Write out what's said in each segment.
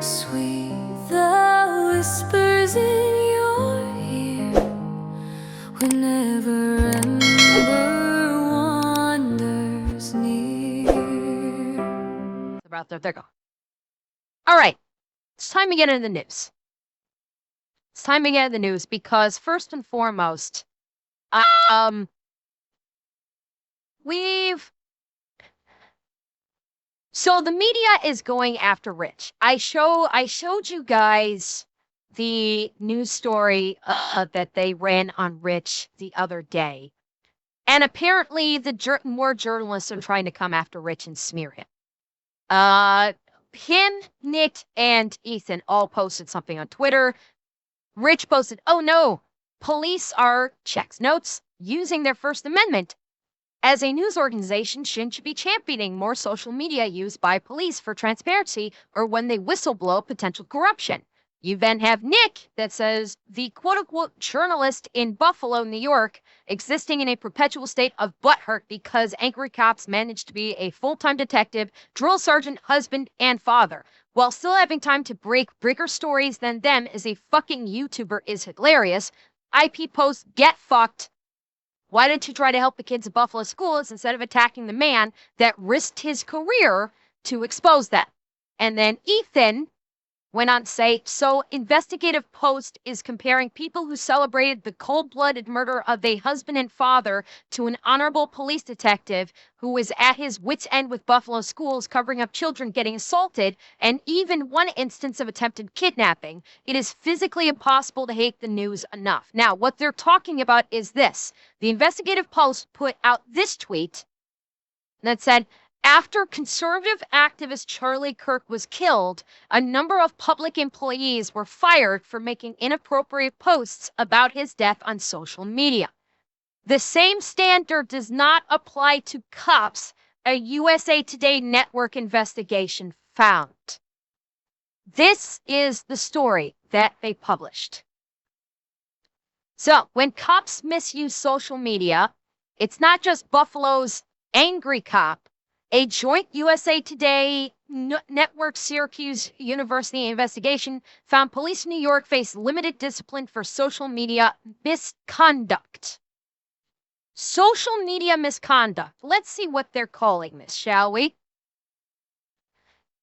Sweet the whispers in your ear whenever ember wanders near. About there go. All right, it's time to get into the news. It's time to get into the news because first and foremost, so the media is going after Rich. I showed you guys the news story that they ran on Rich the other day. And apparently more journalists are trying to come after Rich and smear him. Him, Nick, and Ethan all posted something on Twitter. Rich posted, "Oh no, police are, checks notes, using their First Amendment. As a news organization, shouldn't you be championing more social media used by police for transparency or when they whistleblow potential corruption?" You then have Nick that says, "The quote-unquote journalist in Buffalo, New York, existing in a perpetual state of butthurt because angry cops managed to be a full-time detective, drill sergeant, husband, and father, while still having time to break bigger stories than them as a fucking YouTuber is hilarious. IP post, get fucked. Why didn't you try to help the kids at Buffalo schools instead of attacking the man that risked his career to expose them?" And then Ethan went on to say, "So investigative post is comparing people who celebrated the cold-blooded murder of a husband and father to an honorable police detective who was at his wit's end with Buffalo schools covering up children getting assaulted and even one instance of attempted kidnapping. It is physically impossible to hate the news enough." Now, what they're talking about is this. The investigative post put out this tweet that said, "After conservative activist Charlie Kirk was killed, a number of public employees were fired for making inappropriate posts about his death on social media. The same standard does not apply to cops, a USA Today network investigation found." This is the story that they published. So, when cops misuse social media, it's not just Buffalo's angry cop. A joint USA Today network Syracuse University investigation found police in New York face limited discipline for social media misconduct. Social media misconduct. Let's see what they're calling this, shall we?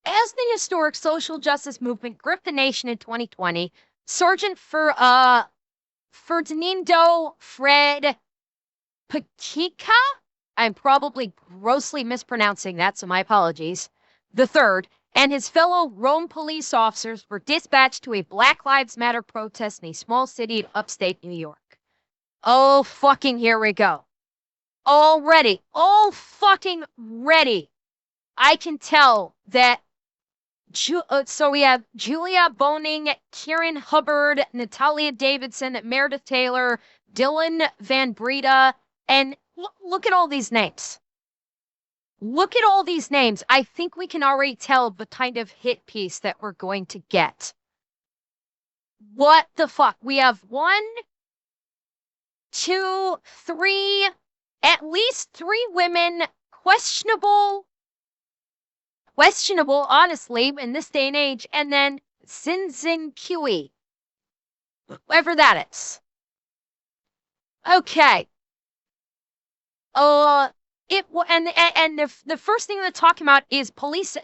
As the historic social justice movement gripped the nation in 2020, Sergeant Ferdinando Fred Paquica, I'm probably grossly mispronouncing that, so my apologies, the third, and his fellow Rome police officers were dispatched to a Black Lives Matter protest in a small city in upstate New York. Oh, fucking here we go. Already, all fucking ready. I can tell that, so we have Julia Boning, Kieran Hubbard, Natalia Davidson, Meredith Taylor, Dylan Van Breda, and look at all these names. Look at all these names. I think we can already tell the kind of hit piece that we're going to get. What the fuck? We have 1, 2, 3, at least 3 women, questionable, honestly, in this day and age, and then Sinzin Kui, whoever that is. Okay. The first thing they're talking about is police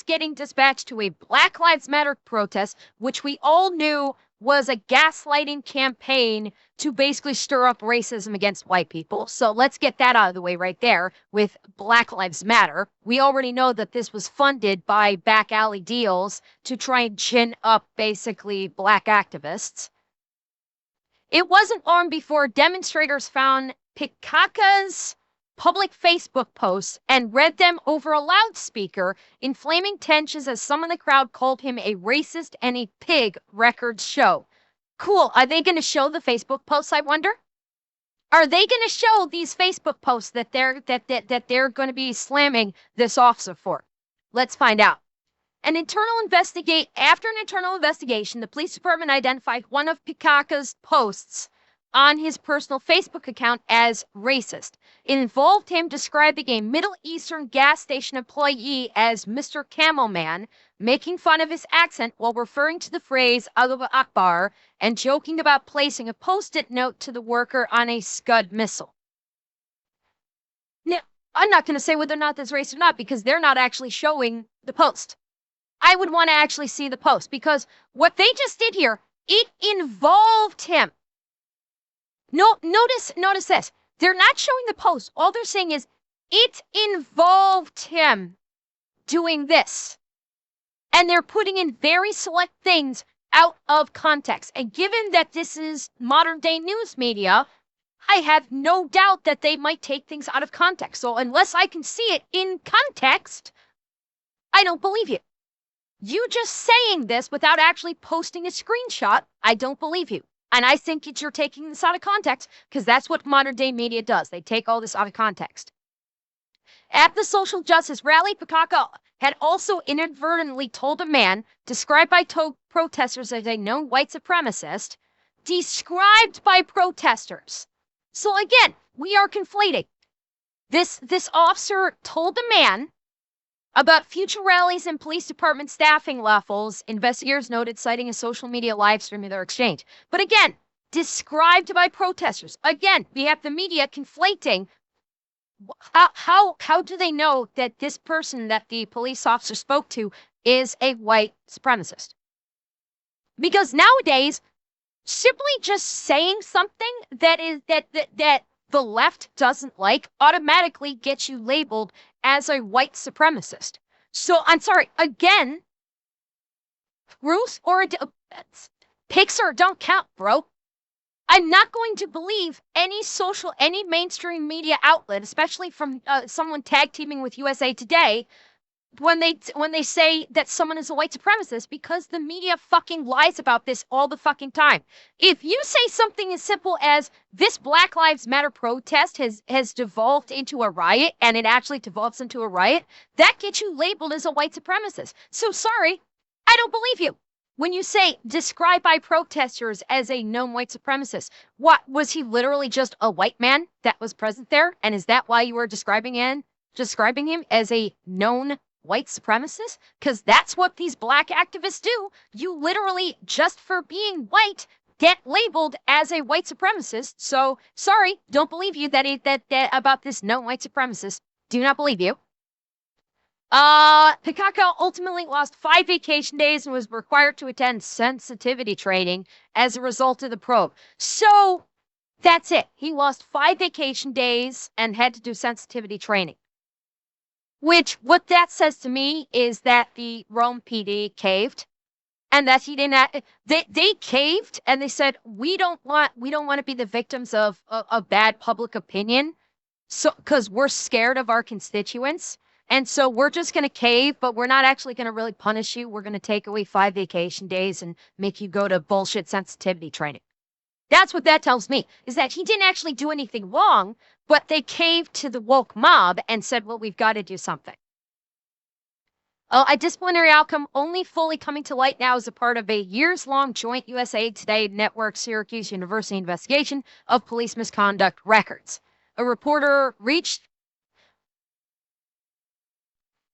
getting dispatched to a Black Lives Matter protest, which we all knew was a gaslighting campaign to basically stir up racism against white people. So let's get that out of the way right there with Black Lives Matter. We already know that this was funded by back alley deals to try and gin up basically black activists. It wasn't long before demonstrators found Pikaka's public Facebook posts and read them over a loudspeaker, inflaming tensions as some in the crowd called him a racist and a pig. Records show. Cool. Are they going to show the Facebook posts, I wonder? Are they going to show these Facebook posts that they're going to be slamming this officer for? Let's find out. After an internal investigation, the police department identified one of Pikaka's posts on his personal Facebook account as racist. It involved him describing a Middle Eastern gas station employee as Mr. Camel Man, making fun of his accent while referring to the phrase Allahu Akbar and joking about placing a post-it note to the worker on a Scud missile. Now, I'm not going to say whether or not that's racist or not because they're not actually showing the post. I would want to actually see the post because what they just did here, it involved him. No, notice this. They're not showing the post. All they're saying is it involved him doing this. And they're putting in very select things out of context. And given that this is modern day news media, I have no doubt that they might take things out of context. So unless I can see it in context, I don't believe you. You just saying this without actually posting a screenshot, I don't believe you. And I think you're taking this out of context because that's what modern day media does. They take all this out of context. At the social justice rally, Pekka had also inadvertently told a man, described by protesters as a known white supremacist, described by protesters. So again, we are conflating. This officer told the man about future rallies and police department staffing levels, investigators noted, citing a social media live stream of their exchange. But again, described by protesters. Again, we have the media conflating. How do they know that this person that the police officer spoke to is a white supremacist? Because nowadays, simply just saying something that the left doesn't like automatically gets you labeled as a white supremacist. So I'm sorry, again, Ruth or Pixar don't count, bro. I'm not going to believe any mainstream media outlet, especially from someone tag teaming with USA Today, when they say that someone is a white supremacist, because the media fucking lies about this all the fucking time. If you say something as simple as this Black Lives Matter protest has devolved into a riot, and it actually devolves into a riot, that gets you labeled as a white supremacist. So sorry, I don't believe you. When you say described by protesters as a known white supremacist, what, was he literally just a white man that was present there? And is that why you were describing him as a known white supremacist? Because that's what these black activists do. You literally, just for being white, get labeled as a white supremacist. So sorry, don't believe you that about this known white supremacist. Do not believe you. Pekka ultimately lost 5 vacation days and was required to attend sensitivity training as a result of the probe. So that's it. He lost 5 vacation days and had to do sensitivity training. Which, what that says to me is that the Rome PD caved, and that he didn't. They caved, and they said we don't want to be the victims of a bad public opinion, so because we're scared of our constituents. And so we're just going to cave, but we're not actually going to really punish you. We're going to take away 5 vacation days and make you go to bullshit sensitivity training. That's what that tells me, is that he didn't actually do anything wrong, but they caved to the woke mob and said, well, we've got to do something. A disciplinary outcome only fully coming to light now as a part of a years-long joint USA Today Network Syracuse University investigation of police misconduct records. A reporter reached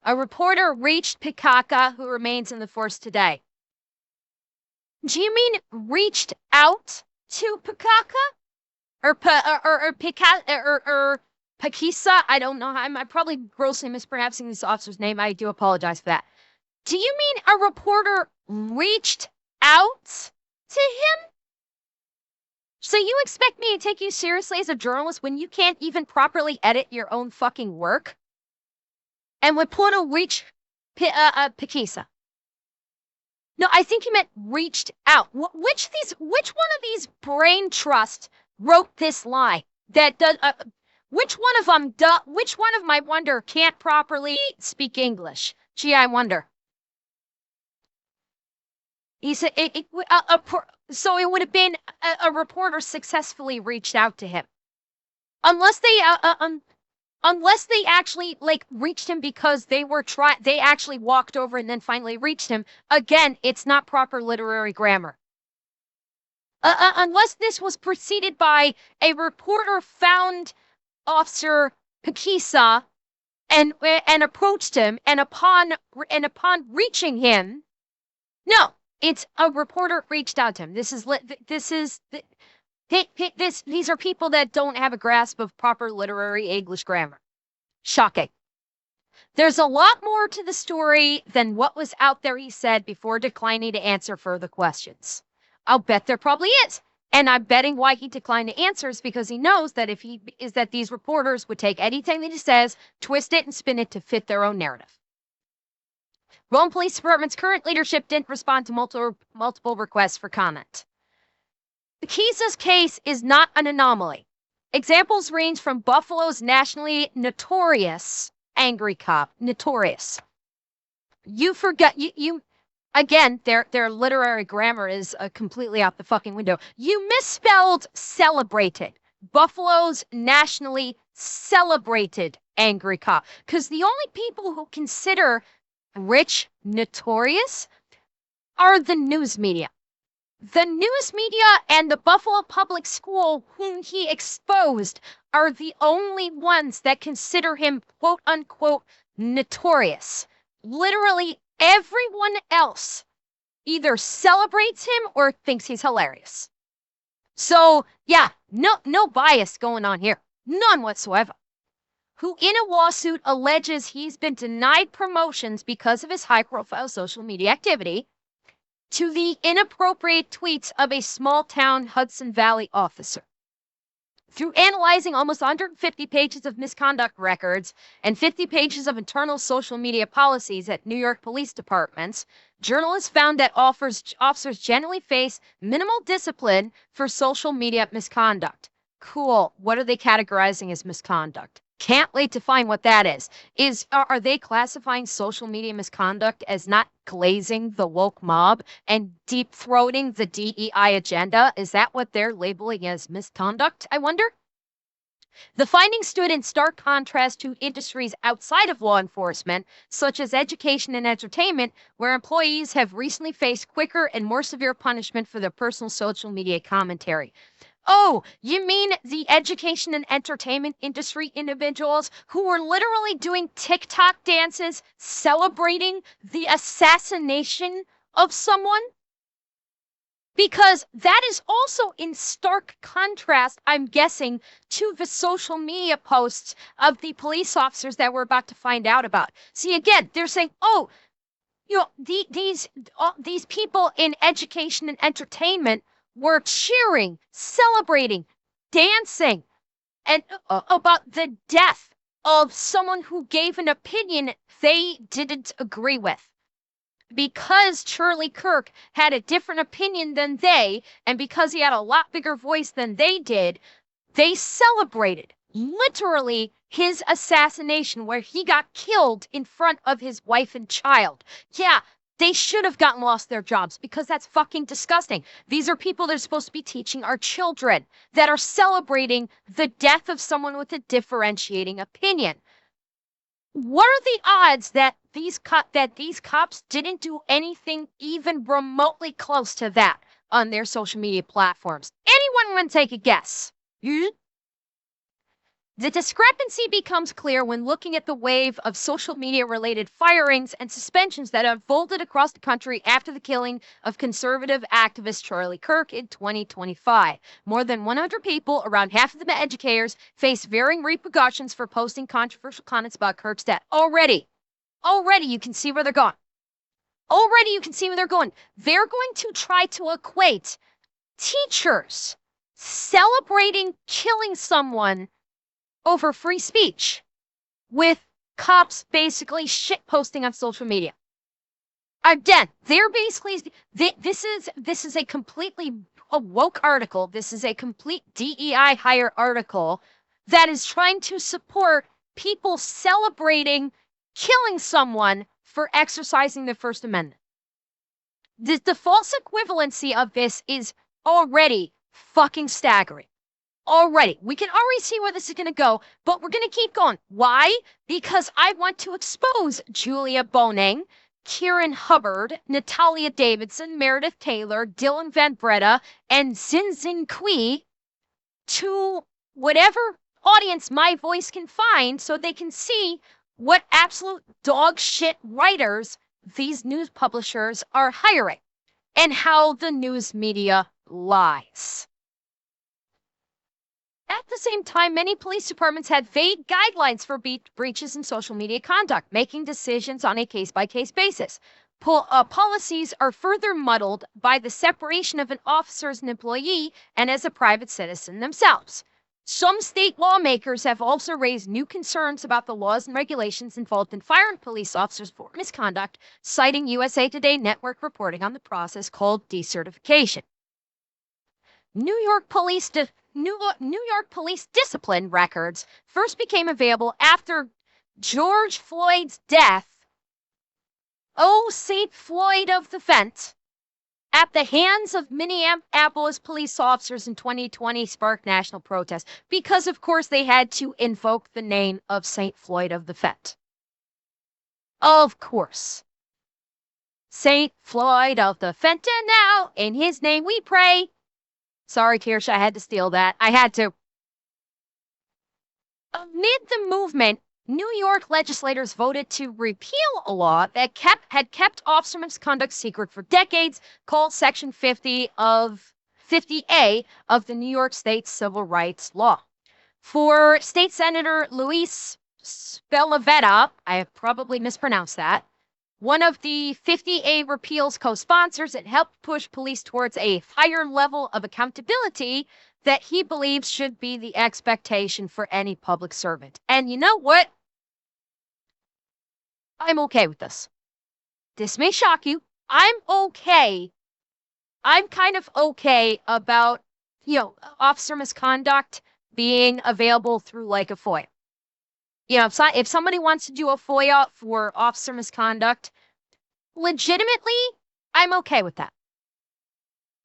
Pekka, who remains in the force today. Do you mean reached out to Pekka? Or Pakisa? I don't know. I'm probably grossly mispronouncing this officer's name. I do apologize for that. Do you mean a reporter reached out to him? So you expect me to take you seriously as a journalist when you can't even properly edit your own fucking work? And would Pluto reach Pakisa? No, I think he meant reached out. Which one of these brain trusts wrote this lie? That does. Which one of them? Which one of them, I wonder, can't properly speak English? Gee, I wonder. He said so it would have been a reporter successfully reached out to him, unless they actually reached him because they actually walked over and then finally reached him. Again, it's not proper literary grammar. unless this was preceded by a reporter found Officer Pakisa and approached him, and upon reaching him, no, it's a reporter reached out to him. These are people that don't have a grasp of proper literary English grammar. Shocking. There's a lot more to the story than what was out there, he said, before declining to answer further questions. I'll bet there probably is. And I'm betting why he declined to answer is because he knows that that these reporters would take anything that he says, twist it, and spin it to fit their own narrative. Rome Police Department's current leadership didn't respond to multiple requests for comment. The Kisa's case is not an anomaly. Examples range from Buffalo's nationally notorious angry cop, notorious. You forgot, again, their literary grammar is completely out the fucking window. You misspelled celebrated. Buffalo's nationally celebrated angry cop. Because the only people who consider Rich notorious are the news media. The news media and the Buffalo Public School, whom he exposed, are the only ones that consider him quote unquote notorious. Literally everyone else either celebrates him or thinks he's hilarious. So yeah, no bias going on here. None whatsoever. Who in a lawsuit alleges he's been denied promotions because of his high-profile social media activity, to the inappropriate tweets of a small-town Hudson Valley officer. Through analyzing almost 150 pages of misconduct records and 50 pages of internal social media policies at New York police departments, journalists found that officers generally face minimal discipline for social media misconduct. Cool. What are they categorizing as misconduct? Can't wait to find what that is. Are they classifying social media misconduct as not glazing the woke mob and deep-throating the DEI agenda? Is that what they're labeling as misconduct, I wonder? The findings stood in stark contrast to industries outside of law enforcement, such as education and entertainment, where employees have recently faced quicker and more severe punishment for their personal social media commentary. Oh, you mean the education and entertainment industry individuals who were literally doing TikTok dances celebrating the assassination of someone? Because that is also in stark contrast, I'm guessing, to the social media posts of the police officers that we're about to find out about. See, again, they're saying, oh, you know, these people in education and entertainment were cheering, celebrating, dancing, and about the death of someone who gave an opinion they didn't agree with. Because Charlie Kirk had a different opinion than they, and because he had a lot bigger voice than they did, they celebrated, literally, his assassination, where he got killed in front of his wife and child. Yeah, they should have lost their jobs because that's fucking disgusting. These are people that are supposed to be teaching our children that are celebrating the death of someone with a differentiating opinion. What are the odds that these cops didn't do anything even remotely close to that on their social media platforms? Anyone want to take a guess? The discrepancy becomes clear when looking at the wave of social media-related firings and suspensions that unfolded across the country after the killing of conservative activist Charlie Kirk in 2025. More than 100 people, around half of them educators, face varying repercussions for posting controversial comments about Kirk's death. Already you can see where they're going. They're going to try to equate teachers celebrating killing someone over free speech with cops basically shitposting on social media. Again, they're basically, this is a completely woke article. This is a complete DEI hire article that is trying to support people celebrating killing someone for exercising the First Amendment. The false equivalency of this is already fucking staggering. We can already see where this is going to go, but we're going to keep going. Why? Because I want to expose Julia Boneng, Kieran Hubbard, Natalia Davidson, Meredith Taylor, Dylan Van Breda, and Zinzin Kui to whatever audience my voice can find so they can see what absolute dog shit writers these news publishers are hiring and how the news media lies. At the same time, many police departments had vague guidelines for breaches in social media conduct, making decisions on a case-by-case basis. Policies are further muddled by the separation of an officer as an employee and as a private citizen themselves. Some state lawmakers have also raised new concerns about the laws and regulations involved in firing police officers for misconduct, citing USA Today network reporting on the process called decertification. New York police discipline records first became available after George Floyd's death. Oh, St. Floyd of the Fent, at the hands of Minneapolis police officers in 2020 sparked national protest because, of course, they had to invoke the name of St. Floyd of the Fent. Of course. St. Floyd of the Fentanyl, in his name we pray. Sorry, Kirsha, I had to steal that. I had to. Amid the movement, New York legislators voted to repeal a law that had kept officer misconduct secret for decades, called Section 50A of the New York State Civil Rights Law. For State Senator Luis Spelaveta, I probably mispronounced that, one of the 50A repeal's co-sponsors, it helped push police towards a higher level of accountability that he believes should be the expectation for any public servant. And you know what? I'm okay with this. This may shock you. I'm okay. I'm kind of okay about, officer misconduct being available through like a FOIA. If somebody wants to do a FOIA for officer misconduct, legitimately, I'm okay with that.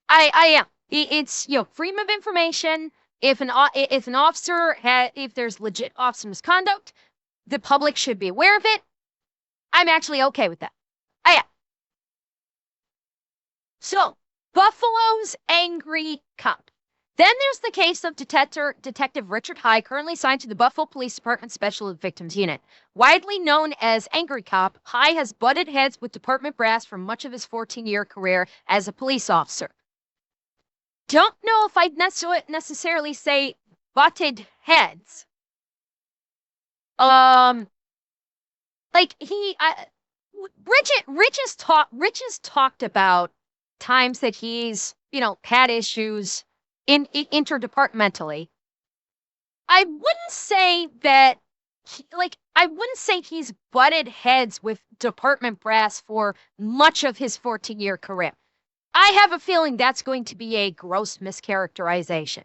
I am. It's, freedom of information. If an officer if there's legit officer misconduct, the public should be aware of it. I'm actually okay with that. I am. So, Buffalo's angry cop. Then there's the case of Detective Richard High, currently assigned to the Buffalo Police Department Special Victims Unit. Widely known as Angry Cop, High has butted heads with department brass for much of his 14-year career as a police officer. Don't know if I'd necessarily say butted heads. Rich has talked about times that he's, had issues interdepartmentally. I wouldn't say that, I wouldn't say he's butted heads with department brass for much of his 14-year career. I have a feeling that's going to be a gross mischaracterization.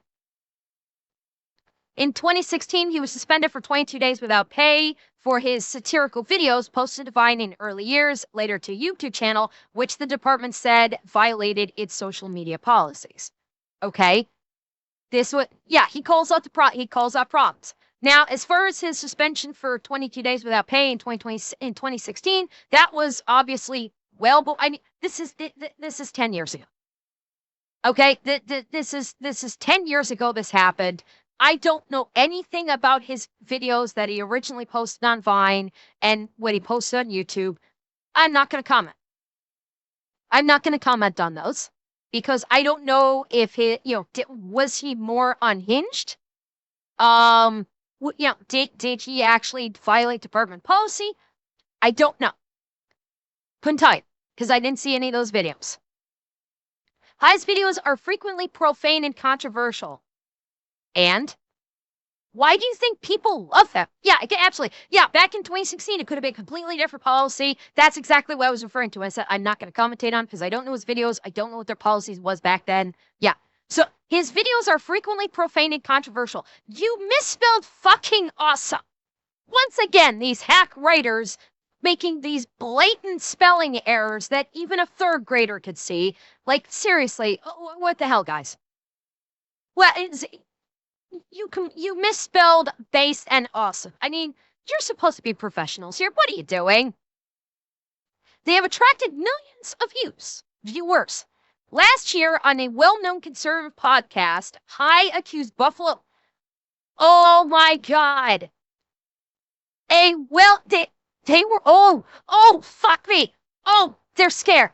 In 2016, he was suspended for 22 days without pay for his satirical videos posted to Vine in early years, later to YouTube channel, which the department said violated its social media policies. Okay, he calls out problems. Now, as far as his suspension for 22 days without pay in 2016, that was obviously but this is 10 years ago. Okay, this is 10 years ago. This happened. I don't know anything about his videos that he originally posted on Vine and what he posted on YouTube. I'm not going to comment. I'm not going to comment on those. Because I don't know if was he more unhinged? Did he actually violate department policy? I don't know. Couldn't tell you because I didn't see any of those videos. High's videos are frequently profane and controversial. And why do you think people love them? Yeah, absolutely. Yeah, back in 2016, it could have been a completely different policy. That's exactly what I was referring to. I said I'm not going to commentate on because I don't know his videos. I don't know what their policies was back then. Yeah. So his videos are frequently profane and controversial. You misspelled fucking awesome. Once again, these hack writers making these blatant spelling errors that even a third grader could see. Like, seriously, what the hell, guys? Well, you misspelled base and awesome. I mean, you're supposed to be professionals here. What are you doing? They have attracted millions of viewers. Last year on a well-known conservative podcast, High accused Buffalo. Oh my God. They were, fuck me. Oh, they're scared.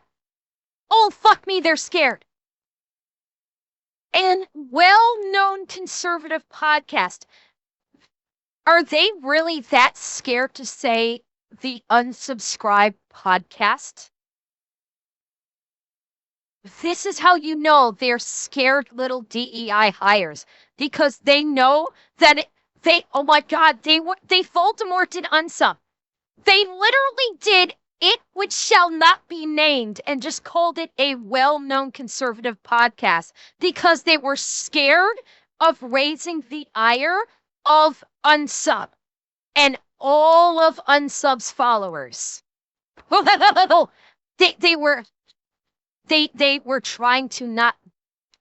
Oh, fuck me, they're scared. And well-known conservative podcast. Are they really that scared to say the unsubscribed podcast? This is how you know they're scared little DEI hires, because they know that oh my God, they Voldemorted unsub. They literally did it which shall not be named and just called it a well-known conservative podcast because they were scared of raising the ire of unsub and all of unsub's followers. They were trying to not,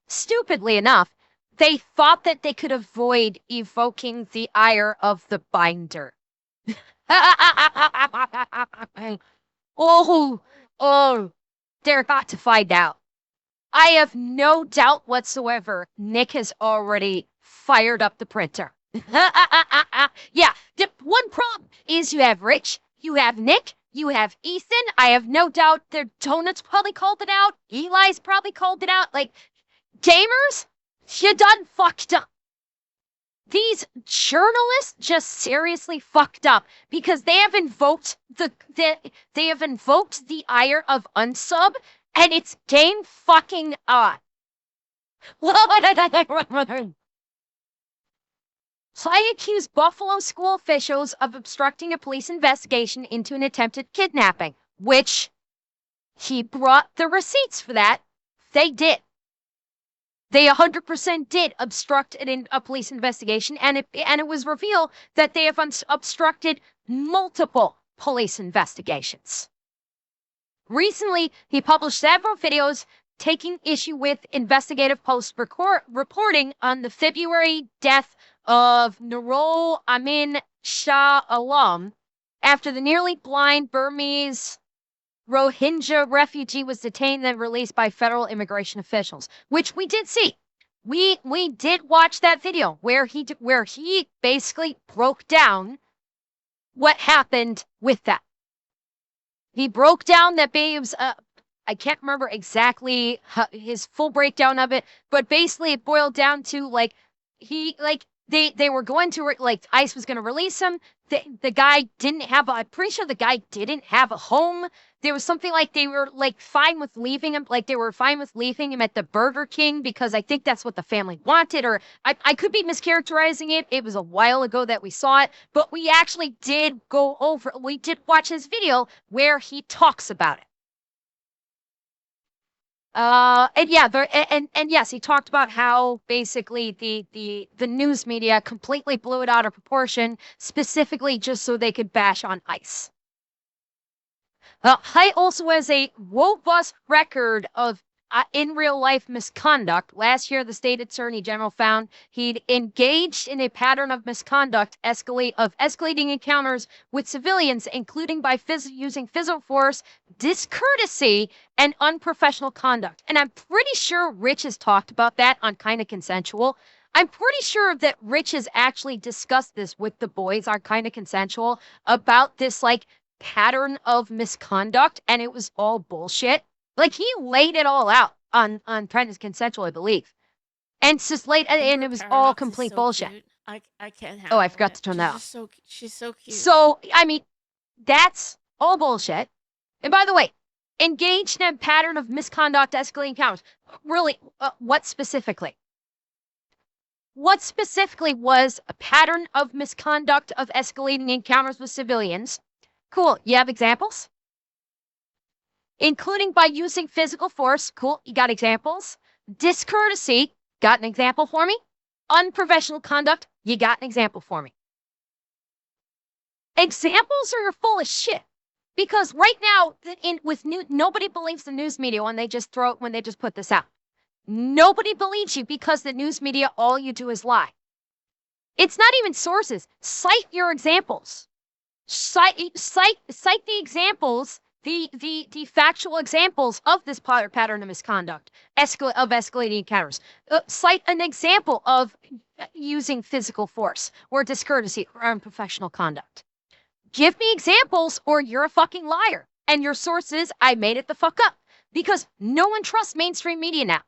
stupidly enough, they thought that they could avoid evoking the ire of the binder. They're got to find out. I have no doubt whatsoever Nick has already fired up the printer. Yeah, the one problem is you have Rich, you have Nick, you have Ethan. I have no doubt their Donuts probably called it out. Eli's probably called it out. Like, gamers, you done fucked up. These journalists just seriously fucked up because they have invoked the ire of unsub, and it's game fucking on. So I accuse Buffalo school officials of obstructing a police investigation into an attempted kidnapping, which he brought the receipts for that. They did. They 100% did obstruct a police investigation, and it was revealed that they have obstructed multiple police investigations. Recently, he published several videos taking issue with Investigative Post reporting on the February death of Nurul Amin Shah Alam after the nearly blind Burmese Rohingya refugee was detained and released by federal immigration officials, which we did see. We did watch that video where he basically broke down what happened with that. He broke down that Babe's I can't remember exactly his full breakdown of it, but basically it boiled down to they were going to, like, ICE was going to release him. The guy didn't have I'm pretty sure the guy didn't have a home. There was something like they were fine with leaving him. Like they were fine with leaving him at the Burger King because I think that's what the family wanted, or I could be mischaracterizing it. It was a while ago that we saw it, but we actually did watch his video where he talks about it. And yes, he talked about how basically the news media completely blew it out of proportion, specifically just so they could bash on ICE. Haidt also has a robust record of in real life misconduct. Last year, the state attorney general found he'd engaged in a pattern of misconduct, escalating encounters with civilians, including by using physical force, discourtesy, and unprofessional conduct. And I'm pretty sure Rich has talked about that on Kinda Consensual. I'm pretty sure that Rich has actually discussed this with the boys on Kinda Consensual about this pattern of misconduct, and it was all bullshit. He laid it all out on Kinda Consensual, I believe. And it's just and it was all complete bullshit. Cute. I can't have. Oh, I forgot to turn that off. She's so cute. So, I mean, that's all bullshit. And by the way, engaged in a pattern of misconduct, escalating encounters. Really, what specifically? What specifically was a pattern of misconduct of escalating encounters with civilians? Cool. You have examples? Including by using physical force. Cool. You got examples? Discourtesy. Got an example for me? Unprofessional conduct. You got an example for me? Examples are full of shit. Because right now, nobody believes the news media when they just put this out. Nobody believes you because the news media, all you do is lie. It's not even sources. Cite your examples. Cite the examples the factual examples of this pattern of misconduct, escalating encounters. Cite an example of using physical force or discourtesy or unprofessional conduct. Give me examples or you're a fucking liar. And your source is, I made it the fuck up. Because no one trusts mainstream media now.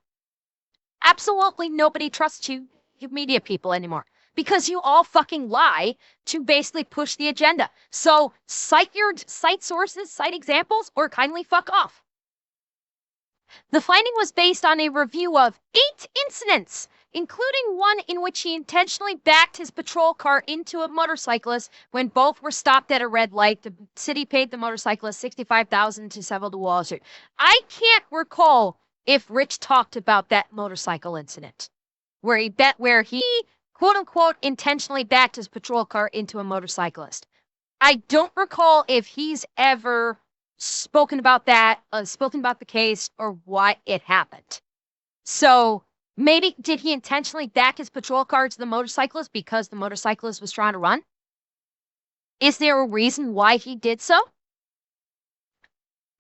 Absolutely nobody trusts you media people anymore. Because you all fucking lie to basically push the agenda. So cite sources, cite examples, or kindly fuck off. The finding was based on a review of 8 incidents, including one in which he intentionally backed his patrol car into a motorcyclist when both were stopped at a red light. The city paid the motorcyclist $65,000 to settle the lawsuit. I can't recall if Rich talked about that motorcycle incident where he quote unquote intentionally backed his patrol car into a motorcyclist. I don't recall if he's ever spoken about the case or why it happened. So maybe did he intentionally back his patrol car to the motorcyclist because the motorcyclist was trying to run? Is there a reason why he did so?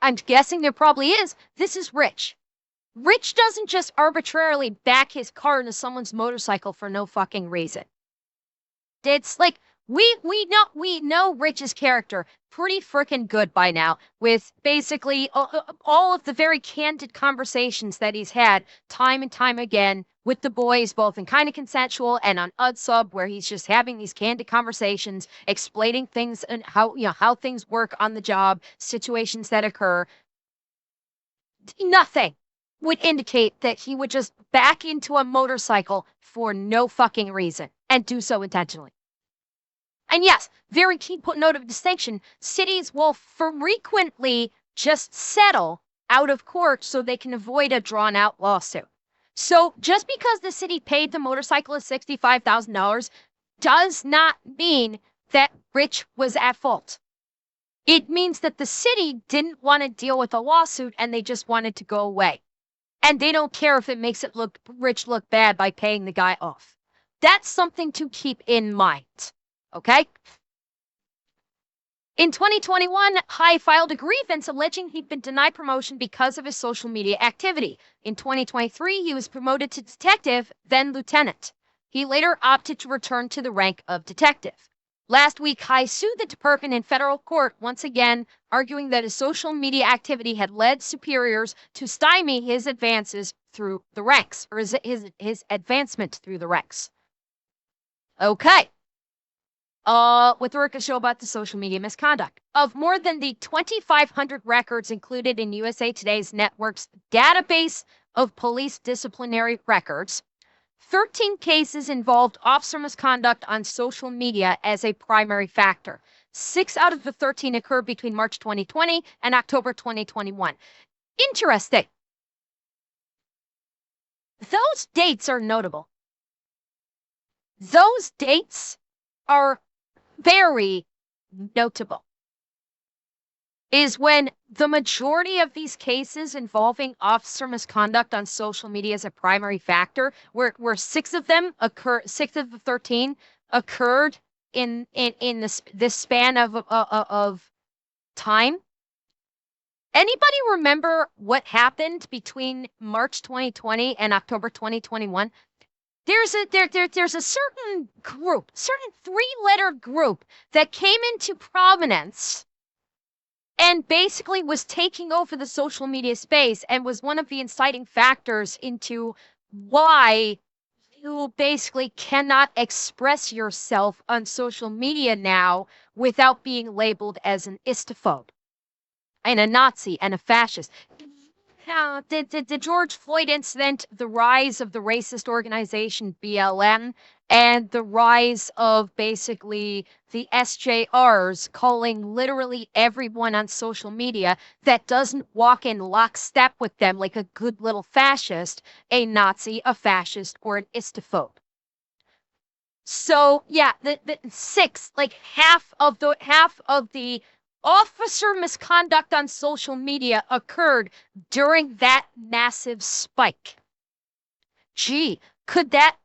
I'm guessing there probably is. This is Rich. Rich doesn't just arbitrarily back his car into someone's motorcycle for no fucking reason. It's like we know Rich's character pretty freaking good by now, with basically all of the very candid conversations that he's had time and time again with the boys, both in Kind of Consensual and on Udsub, where he's just having these candid conversations, explaining things and how things work on the job, situations that occur. Nothing would indicate that he would just back into a motorcycle for no fucking reason and do so intentionally. And yes, very key note of distinction, cities will frequently just settle out of court so they can avoid a drawn-out lawsuit. So just because the city paid the motorcyclist $65,000 does not mean that Rich was at fault. It means that the city didn't want to deal with a lawsuit and they just wanted to go away. And they don't care if it makes Rich look bad by paying the guy off. That's something to keep in mind. Okay? In 2021, High filed a grievance alleging he'd been denied promotion because of his social media activity. In 2023, he was promoted to detective, then lieutenant. He later opted to return to the rank of detective. Last week, High sued the department in federal court once again, arguing that his social media activity had led superiors to stymie his advances through the ranks, or his advancement through the ranks. Okay. With the record show about the social media misconduct. Of more than the 2,500 records included in USA Today's network's database of police disciplinary records, 13 cases involved officer misconduct on social media as a primary factor. 6 out of the 13 occurred between March 2020 and October 2021. Interesting. Those dates are notable. Those dates are very notable. Is when the majority of these cases involving officer misconduct on social media as a primary factor, where 6 of them occur, 6 of the 13 occurred in this span of time. Anybody remember what happened between March 2020 and October 2021? There's a certain group, certain 3-letter group that came into prominence and basically was taking over the social media space and was one of the inciting factors into why you basically cannot express yourself on social media now without being labeled as an istophobe and a Nazi and a fascist. The George Floyd incident, the rise of the racist organization BLM, and the rise of basically the SJRs calling literally everyone on social media that doesn't walk in lockstep with them like a good little fascist, a Nazi, a fascist, or an istophobe. So yeah, the 6, like half of the officer misconduct on social media occurred during that massive spike. Gee, could that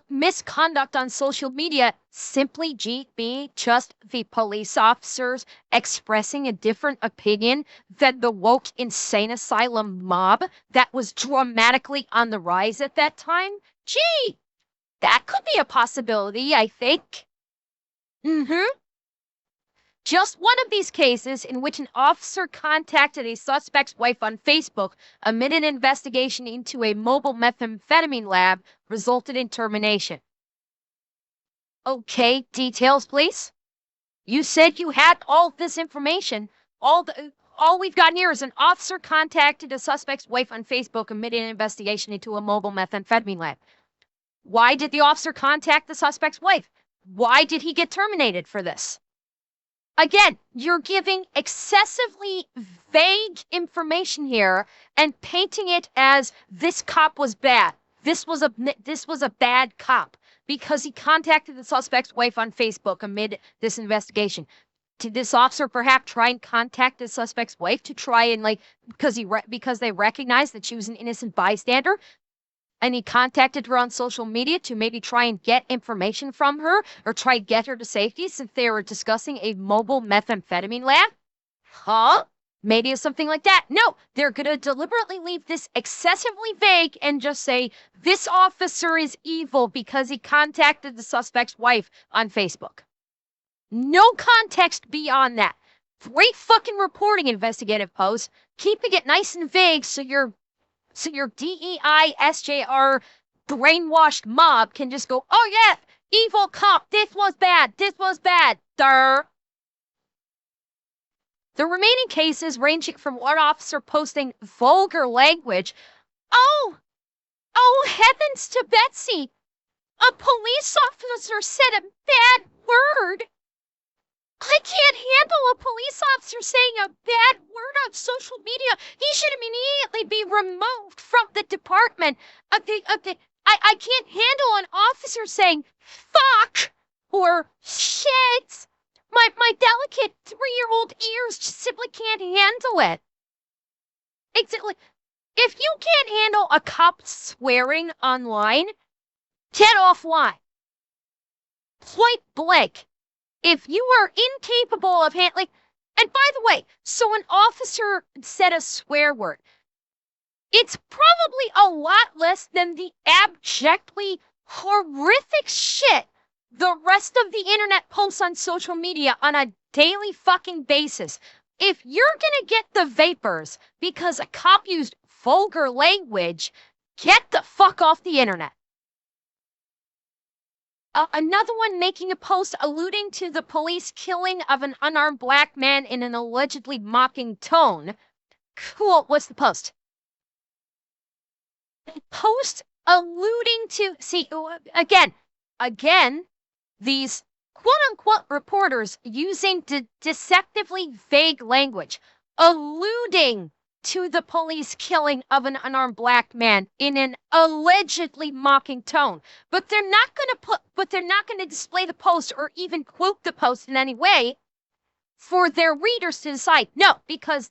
misconduct on social media simply be just the police officers expressing a different opinion than the woke insane asylum mob that was dramatically on the rise at that time? Gee, that could be a possibility, I think. Just one of these cases in which an officer contacted a suspect's wife on Facebook amid an investigation into a mobile methamphetamine lab resulted in termination. Okay, details, please. You said you had all this information. All we've got here is an officer contacted a suspect's wife on Facebook amid an investigation into a mobile methamphetamine lab. Why did the officer contact the suspect's wife? Why did he get terminated for this? Again, you're giving excessively vague information here and painting it as this cop was bad. This was a bad cop because he contacted the suspect's wife on Facebook amid this investigation. Did this officer perhaps try and contact the suspect's wife to try and because they recognized that she was an innocent bystander? And he contacted her on social media to maybe try and get information from her or try to get her to safety since they were discussing a mobile methamphetamine lab? Huh? Maybe it's something like that. No, they're going to deliberately leave this excessively vague and just say, this officer is evil because he contacted the suspect's wife on Facebook. No context beyond that. Great fucking reporting, Investigative Post. Keeping it nice and vague so your DEI SJR brainwashed mob can just go, oh yeah, evil cop, this was bad, durr. The remaining cases ranging from one officer posting vulgar language, oh heavens to Betsy, a police officer said a bad word. I can't handle a police officer saying a bad word on social media. He should immediately be removed from the department. I can't handle an officer saying fuck or shit. My delicate 3-year-old ears just simply can't handle it. Exactly. If you can't handle a cop swearing online, get offline. Point blank. If you are incapable of handling, and by the way, so an officer said a swear word. It's probably a lot less than the abjectly horrific shit the rest of the internet posts on social media on a daily fucking basis. If you're gonna get the vapors because a cop used vulgar language, get the fuck off the internet. Another one making a post alluding to the police killing of an unarmed black man in an allegedly mocking tone. Cool, what's the post? Post alluding to, again, these quote-unquote reporters using deceptively vague language, alluding to the police killing of an unarmed black man in an allegedly mocking tone. But they're not going to display the post or even quote the post in any way for their readers to decide. No, because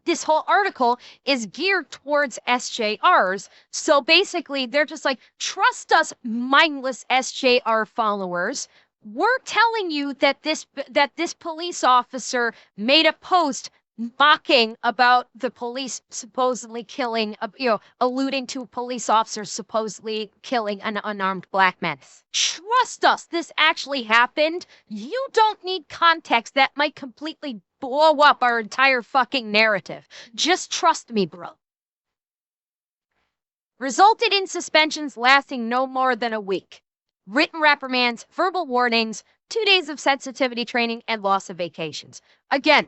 this whole article is geared towards SJRs. So basically, they're just like, trust us, mindless SJR followers. We're telling you that this police officer made a post mocking about the police supposedly killing, alluding to police officers supposedly killing an unarmed black man. Trust us, this actually happened. You don't need context that might completely blow up our entire fucking narrative. Just trust me, bro. Resulted in suspensions lasting no more than a week. Written reprimands, verbal warnings, 2 days of sensitivity training, and loss of vacations. Again,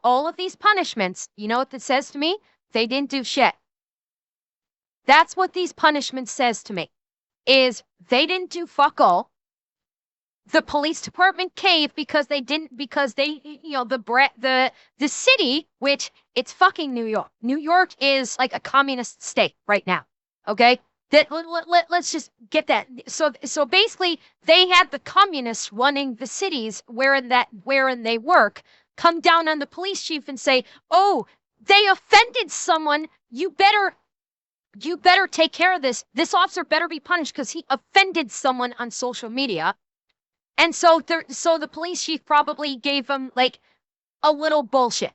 all of these punishments, you know what that says to me? They didn't do shit. That's what these punishments says to me, is they didn't do fuck all. The police department caved because the city, which it's fucking New York. New York is like a communist state right now. Okay? Let's just get that. So basically, they had the communists running the cities wherein they work come down on the police chief and say, oh, they offended someone. You better you better take care of this. This officer better be punished because he offended someone on social media. And so the police chief probably gave him like a little bullshit.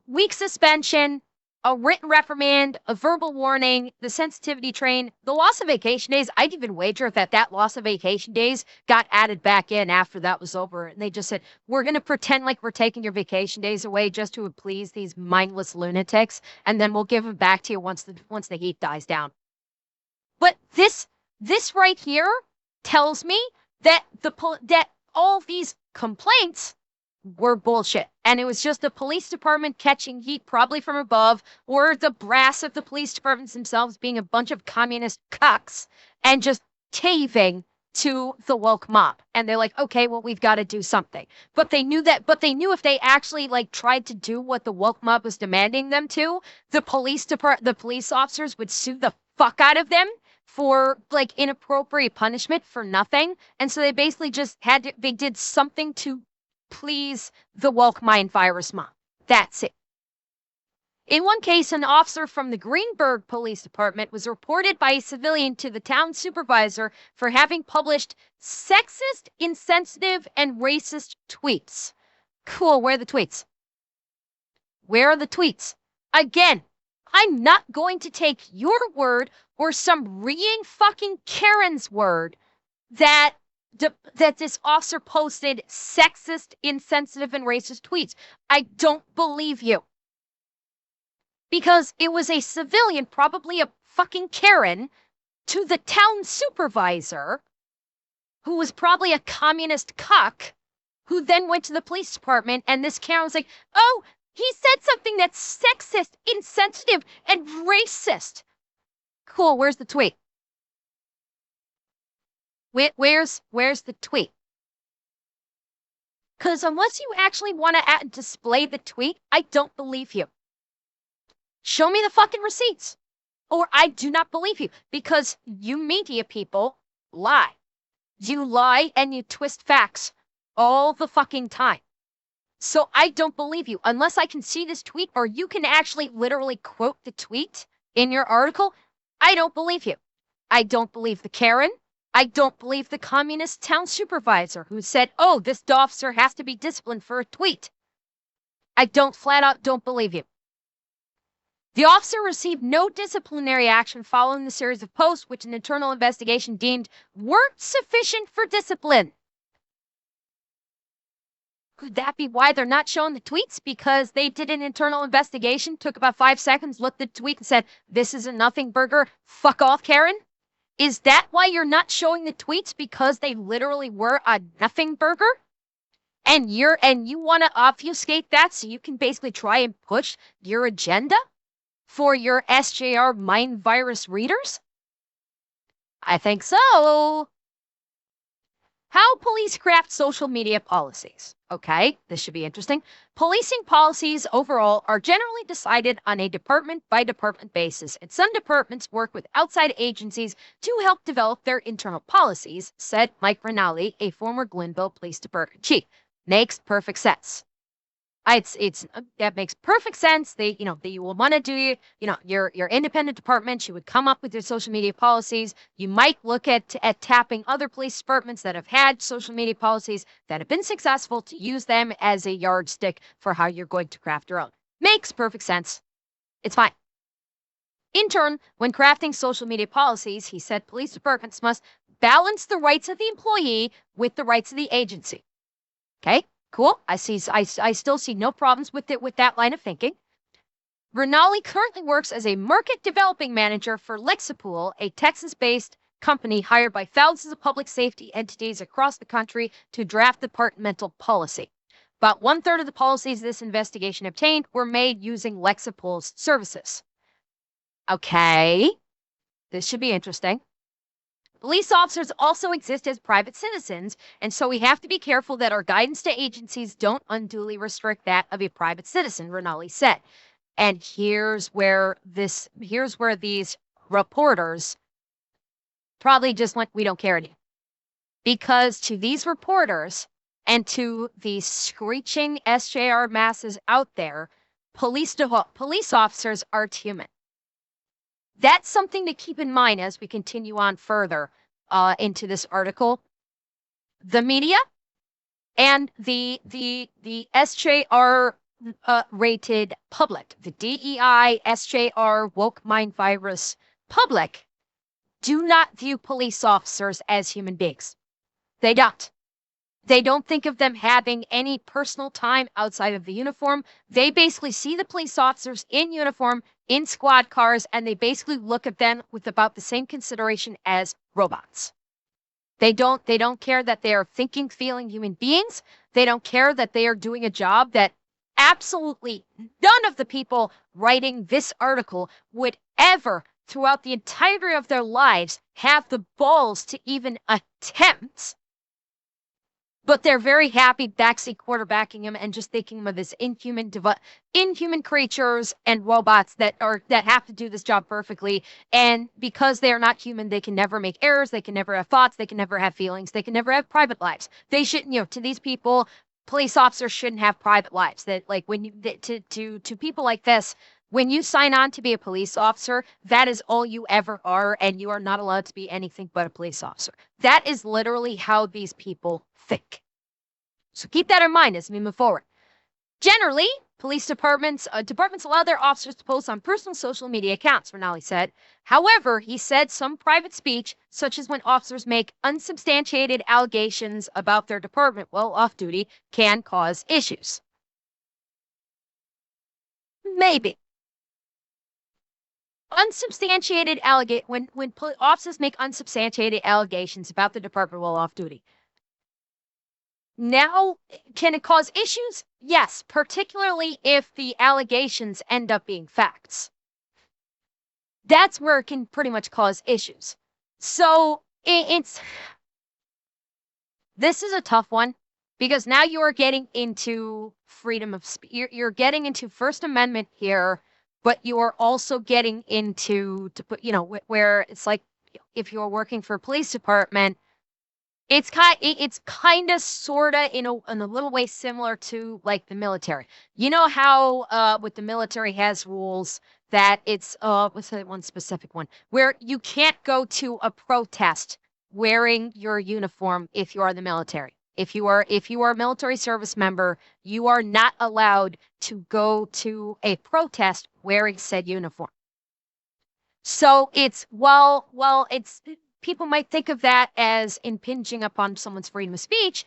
Week suspension, a written reprimand, a verbal warning, the sensitivity train, the loss of vacation days. I'd even wager if that loss of vacation days got added back in after that was over. And they just said, we're going to pretend like we're taking your vacation days away just to please these mindless lunatics. And then we'll give them back to you once the heat dies down. But this right here tells me that that all these complaints were bullshit. And it was just the police department catching heat, probably from above, or the brass of the police departments themselves being a bunch of communist cucks and just caving to the woke mob. And they're like, okay, well, we've got to do something. But they knew if they actually like tried to do what the woke mob was demanding them to, the police officers would sue the fuck out of them for like inappropriate punishment for nothing. And so they basically just they did something to please the woke mind virus mob. That's it. In one case, an officer from the Greenburgh Police Department was reported by a civilian to the town supervisor for having published sexist, insensitive, and racist tweets. Cool, where are the tweets? Where are the tweets? Again, I'm not going to take your word or some reeing fucking Karen's word that this officer posted sexist, insensitive, and racist tweets. I don't believe you. Because it was a civilian, probably a fucking Karen, to the town supervisor, who was probably a communist cuck, who then went to the police department, and this Karen was like, oh, he said something that's sexist, insensitive, and racist. Cool, where's the tweet? Where's the tweet? Because unless you actually want to display the tweet, I don't believe you. Show me the fucking receipts, or I do not believe you, because you media people lie. You lie and you twist facts all the fucking time. So I don't believe you unless I can see this tweet, or you can actually literally quote the tweet in your article. I don't believe you. I don't believe the Karen. I don't believe the communist town supervisor who said, oh, this officer has to be disciplined for a tweet. I flat out don't believe you. The officer received no disciplinary action following the series of posts, which an internal investigation deemed weren't sufficient for discipline. Could that be why they're not showing the tweets? Because they did an internal investigation, took about 5 seconds, looked at the tweet and said, this is a nothing burger, fuck off, Karen? Is that why you're not showing the tweets? Because they literally were a nothing burger? And you want to obfuscate that so you can basically try and push your agenda for your SJR mind virus readers? I think so. How police craft social media policies. Okay, this should be interesting. Policing policies overall are generally decided on a department-by-department basis, and some departments work with outside agencies to help develop their internal policies, said Mike Rinaldi, a former Glenville Police Department chief. Makes perfect sense. That makes perfect sense. You will want to do, your independent department. You would come up with your social media policies. You might look at tapping other police departments that have had social media policies that have been successful to use them as a yardstick for how you're going to craft your own. Makes perfect sense. It's fine. In turn, when crafting social media policies, he said police departments must balance the rights of the employee with the rights of the agency. Okay? Cool. I still see no problems with that line of thinking. Rinaldi currently works as a market developing manager for Lexipol, a Texas-based company hired by thousands of public safety entities across the country to draft departmental policy. About 1/3 of the policies this investigation obtained were made using Lexipol's services. Okay. This should be interesting. Police officers also exist as private citizens, and so we have to be careful that our guidance to agencies don't unduly restrict that of a private citizen, Rinaldi said. And here's where these reporters probably just went, we don't care anymore. Because to these reporters and to the screeching SJR masses out there, police officers aren't human. That's something to keep in mind as we continue on further into this article. The media and the SJR rated public, the DEI SJR woke mind virus public, do not view police officers as human beings. They don't. They don't think of them having any personal time outside of the uniform. They basically see the police officers in uniform, in squad cars, and they basically look at them with about the same consideration as robots. They don't care that they are thinking, feeling human beings. They don't care that they are doing a job that absolutely none of the people writing this article would ever, throughout the entirety of their lives, have the balls to even attempt. But they're very happy backseat quarterbacking him and just thinking of this inhuman creatures and robots that have to do this job perfectly. And because they are not human, they can never make errors. They can never have thoughts. They can never have feelings. They can never have private lives. They shouldn't, to these people, police officers shouldn't have private lives. That like when you to people like this, when you sign on to be a police officer, that is all you ever are, and you are not allowed to be anything but a police officer. That is literally how these people think. So keep that in mind as we move forward. Generally, police departments allow their officers to post on personal social media accounts, Rinaldi said. However, he said some private speech, such as when officers make unsubstantiated allegations about their department while off duty, can cause issues. Maybe. Unsubstantiated when officers make unsubstantiated allegations about the department while off duty. Now, can it cause issues? Yes, particularly if the allegations end up being facts. That's where it can pretty much cause issues. So this is a tough one because now you are getting into freedom of speech. You're getting into First Amendment here, but you are also getting into where it's like if you're working for a police department. It's kind of sort of in a little way similar to like the military. You know how with the military has rules that it's what's that one specific one where you can't go to a protest wearing your uniform if you are the military. If you are a military service member, you are not allowed to go to a protest wearing said uniform. So it's people might think of that as impinging upon someone's freedom of speech.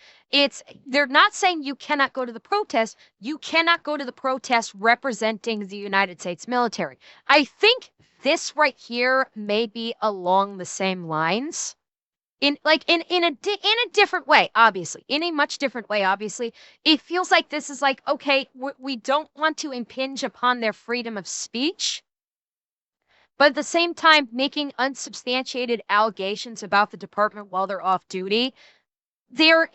They're not saying you cannot go to the protest. You cannot go to the protest representing the United States military. I think this right here may be along the same lines. In a different way, obviously. In a much different way, obviously. It feels like this is like, okay, we don't want to impinge upon their freedom of speech. But at the same time, making unsubstantiated allegations about the department while they're off duty, there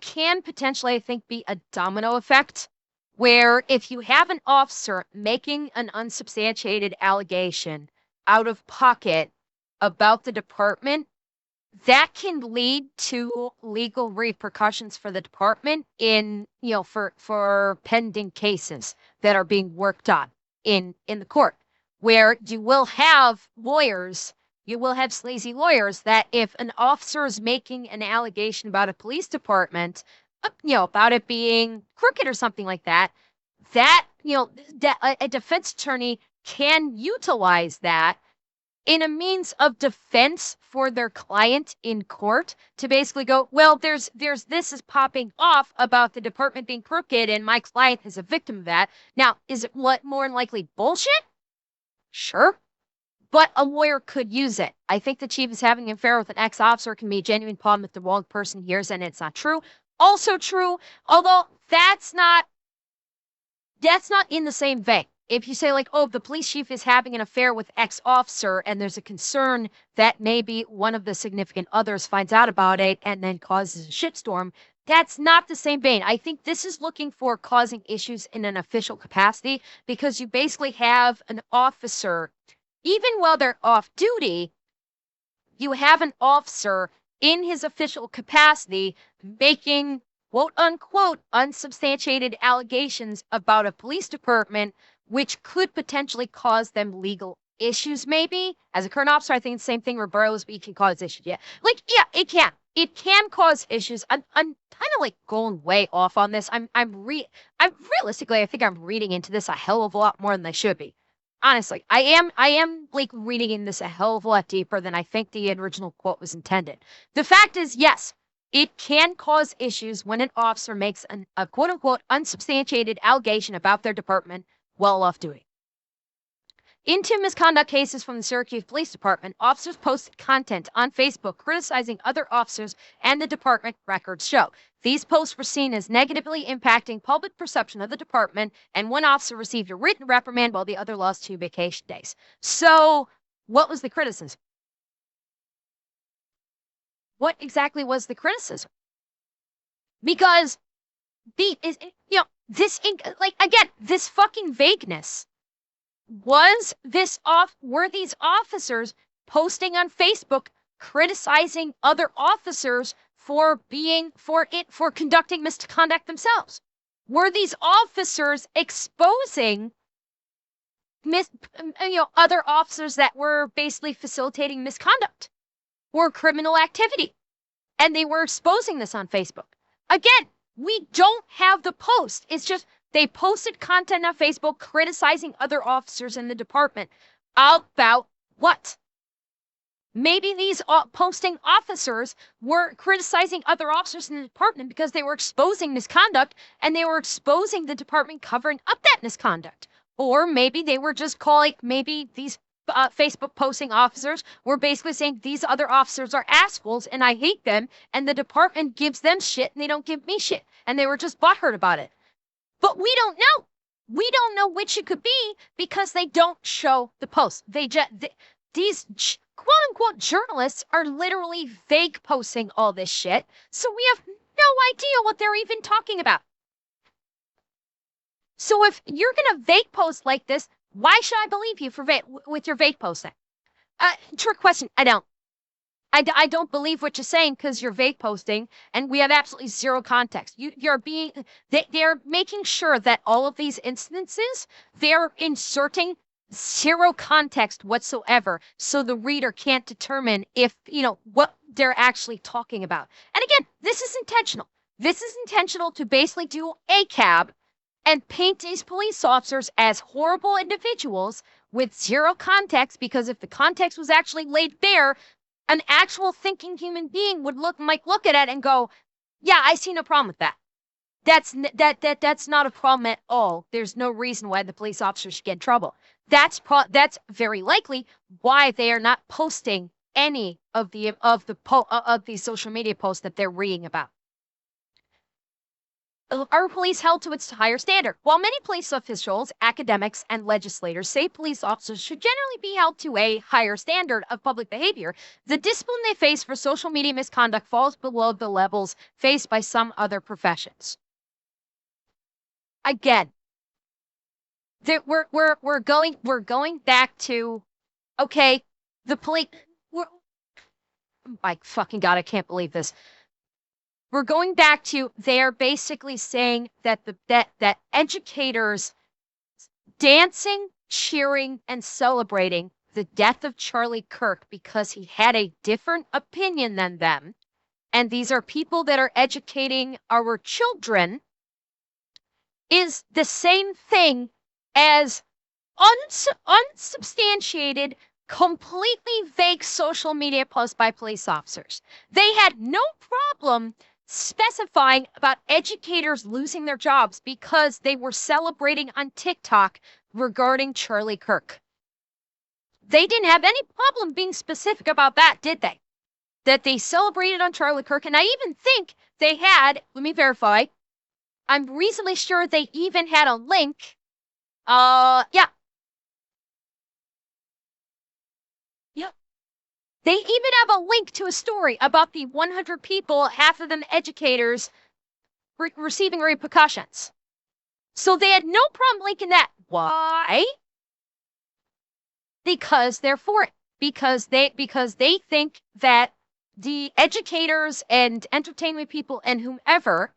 can potentially, I think, be a domino effect where if you have an officer making an unsubstantiated allegation out of pocket about the department, that can lead to legal repercussions for the department for pending cases that are being worked on in the court. Where you will have sleazy lawyers that if an officer is making an allegation about a police department, about it being crooked or something like that, a defense attorney can utilize that in a means of defense for their client in court to basically go, well, this is popping off about the department being crooked and my client is a victim of that. Now, is it more than likely bullshit? Sure, but a lawyer could use it. I think the chief is having an affair with an ex-officer can be a genuine problem if the wrong person hears and it's not true. Also true, although that's not in the same vein. If you say like, oh, the police chief is having an affair with ex-officer and there's a concern that maybe one of the significant others finds out about it and then causes a shitstorm, that's not the same vein. I think this is looking for causing issues in an official capacity because you basically have an officer, even while they're off duty, you have an officer in his official capacity making quote unquote unsubstantiated allegations about a police department, which could potentially cause them legal issues, maybe. As a current officer, I think it's the same thing where bros, but it can cause issues. Yeah. Like, yeah, it can. It can cause issues. I'm kind of like going way off on this. I'm realistically, I think I'm reading into this a hell of a lot more than I should be. Honestly, I am like reading in this a hell of a lot deeper than I think the original quote was intended. The fact is, yes, it can cause issues when an officer makes a quote unquote unsubstantiated allegation about their department while off duty. In two misconduct cases from the Syracuse Police Department, officers posted content on Facebook criticizing other officers and the department, records show. These posts were seen as negatively impacting public perception of the department, and one officer received a written reprimand while the other lost 2 vacation days. So, what was the criticism? What exactly was the criticism? Because this fucking vagueness. Were these officers posting on Facebook criticizing other officers for conducting misconduct themselves? Were these officers exposing other officers that were basically facilitating misconduct or criminal activity? And they were exposing this on Facebook. Again, we don't have the post. It's just they posted content on Facebook criticizing other officers in the department about what? Maybe these posting officers were criticizing other officers in the department because they were exposing misconduct and they were exposing the department covering up that misconduct. Or maybe they were just maybe these Facebook posting officers were basically saying these other officers are assholes and I hate them, and the department gives them shit and they don't give me shit, and they were just butthurt about it. But we don't know. We don't know which it could be because they don't show the post. These quote unquote journalists are literally vague posting all this shit, so we have no idea what they're even talking about. So if you're gonna vague post like this, why should I believe you with your vague posting? Trick question. I don't believe what you're saying because you're vague posting and we have absolutely zero context. They're making sure that all of these instances, they're inserting zero context whatsoever so the reader can't determine what they're actually talking about. And again, this is intentional. This is intentional to basically do a cab and paint these police officers as horrible individuals with zero context, because if the context was actually laid bare, an actual thinking human being might look at it and go, yeah, I see no problem with that. That's not a problem at all. There's no reason why the police officers should get in trouble. That's very likely why they are not posting any of the social media posts that they're reading about. Are police held to its higher standard? While many police officials, academics, and legislators say police officers should generally be held to a higher standard of public behavior, the discipline they face for social media misconduct falls below the levels faced by some other professions. Again, we're going back to, okay, the police. My fucking God, I can't believe this. We're going back to, they're basically saying that that educators dancing, cheering, and celebrating the death of Charlie Kirk because he had a different opinion than them, and these are people that are educating our children, is the same thing as unsubstantiated, completely vague social media posts by police officers. They had no problem specifying about educators losing their jobs because they were celebrating on TikTok regarding Charlie Kirk. They didn't have any problem being specific about that, did they? That they celebrated on Charlie Kirk, and I even think they had, let me verify, I'm reasonably sure they even had a link. Yeah. They even have a link to a story about the 100 people, half of them educators, receiving repercussions. So they had no problem linking that. Why? Because they're for it. Because they think that the educators and entertainment people and whomever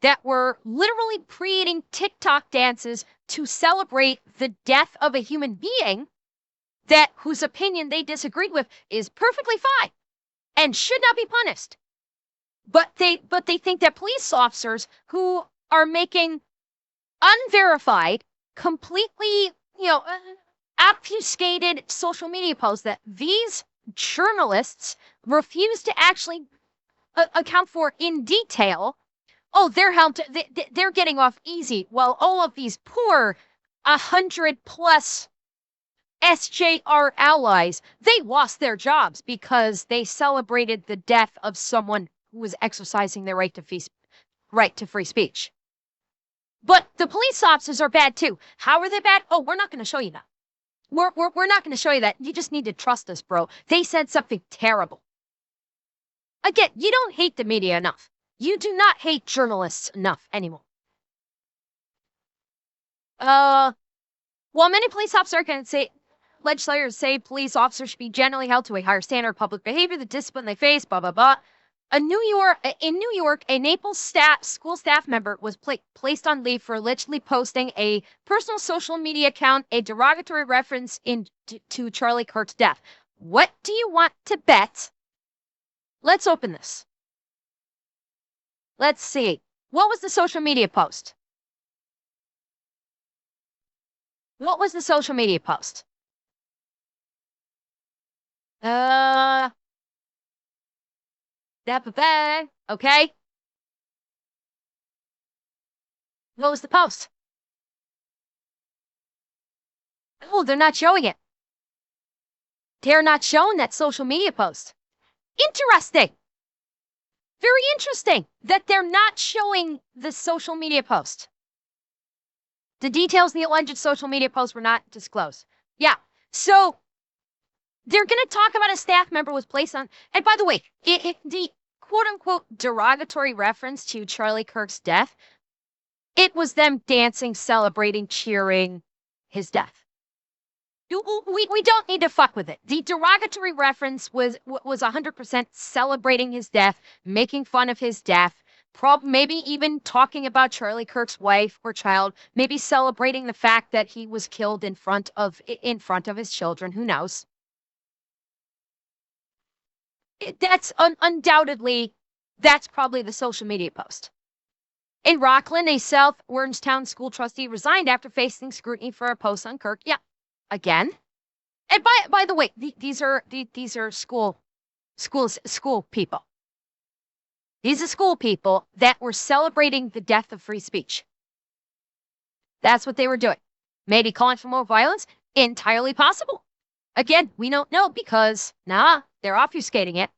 that were literally creating TikTok dances to celebrate the death of a human being, that whose opinion they disagreed with is perfectly fine and should not be punished. But they think that police officers who are making unverified, completely, obfuscated social media posts that these journalists refuse to actually account for in detail. Oh, they're getting off easy, while all of these poor 100+ SJR allies, they lost their jobs because they celebrated the death of someone who was exercising their right to free speech. But the police officers are bad too. How are they bad? Oh, we're not going to show you that. We're not going to show you that. You just need to trust us, bro. They said something terrible. Again, you don't hate the media enough. You do not hate journalists enough anymore. While many police officers can say, legislators say police officers should be generally held to a higher standard of public behavior, the discipline they face, blah, blah, blah. In New York, a Naples school staff member was placed on leave for allegedly posting a personal social media account, a derogatory reference to Charlie Kirk's death. What do you want to bet? Let's open this. Let's see. What was the social media post? What was the social media post? Okay. What was the post? Oh, they're not showing it. They're not showing that social media post. Interesting. Very interesting that they're not showing the social media post. The details of the alleged social media post were not disclosed. Yeah. So they're going to talk about a staff member was placed on. And by the way, the quote-unquote derogatory reference to Charlie Kirk's death, it was them dancing, celebrating, cheering his death. We don't need to fuck with it. The derogatory reference was 100% celebrating his death, making fun of his death, maybe even talking about Charlie Kirk's wife or child, maybe celebrating the fact that he was killed in front of his children. Who knows? That's undoubtedly, that's probably the social media post. In Rockland, a South Orangetown school trustee resigned after facing scrutiny for a post on Kirk. Yeah, again. And by the way, these are school people. These are school people that were celebrating the death of free speech. That's what they were doing. Maybe calling for more violence? Entirely possible. Again, we don't know because, they're obfuscating it.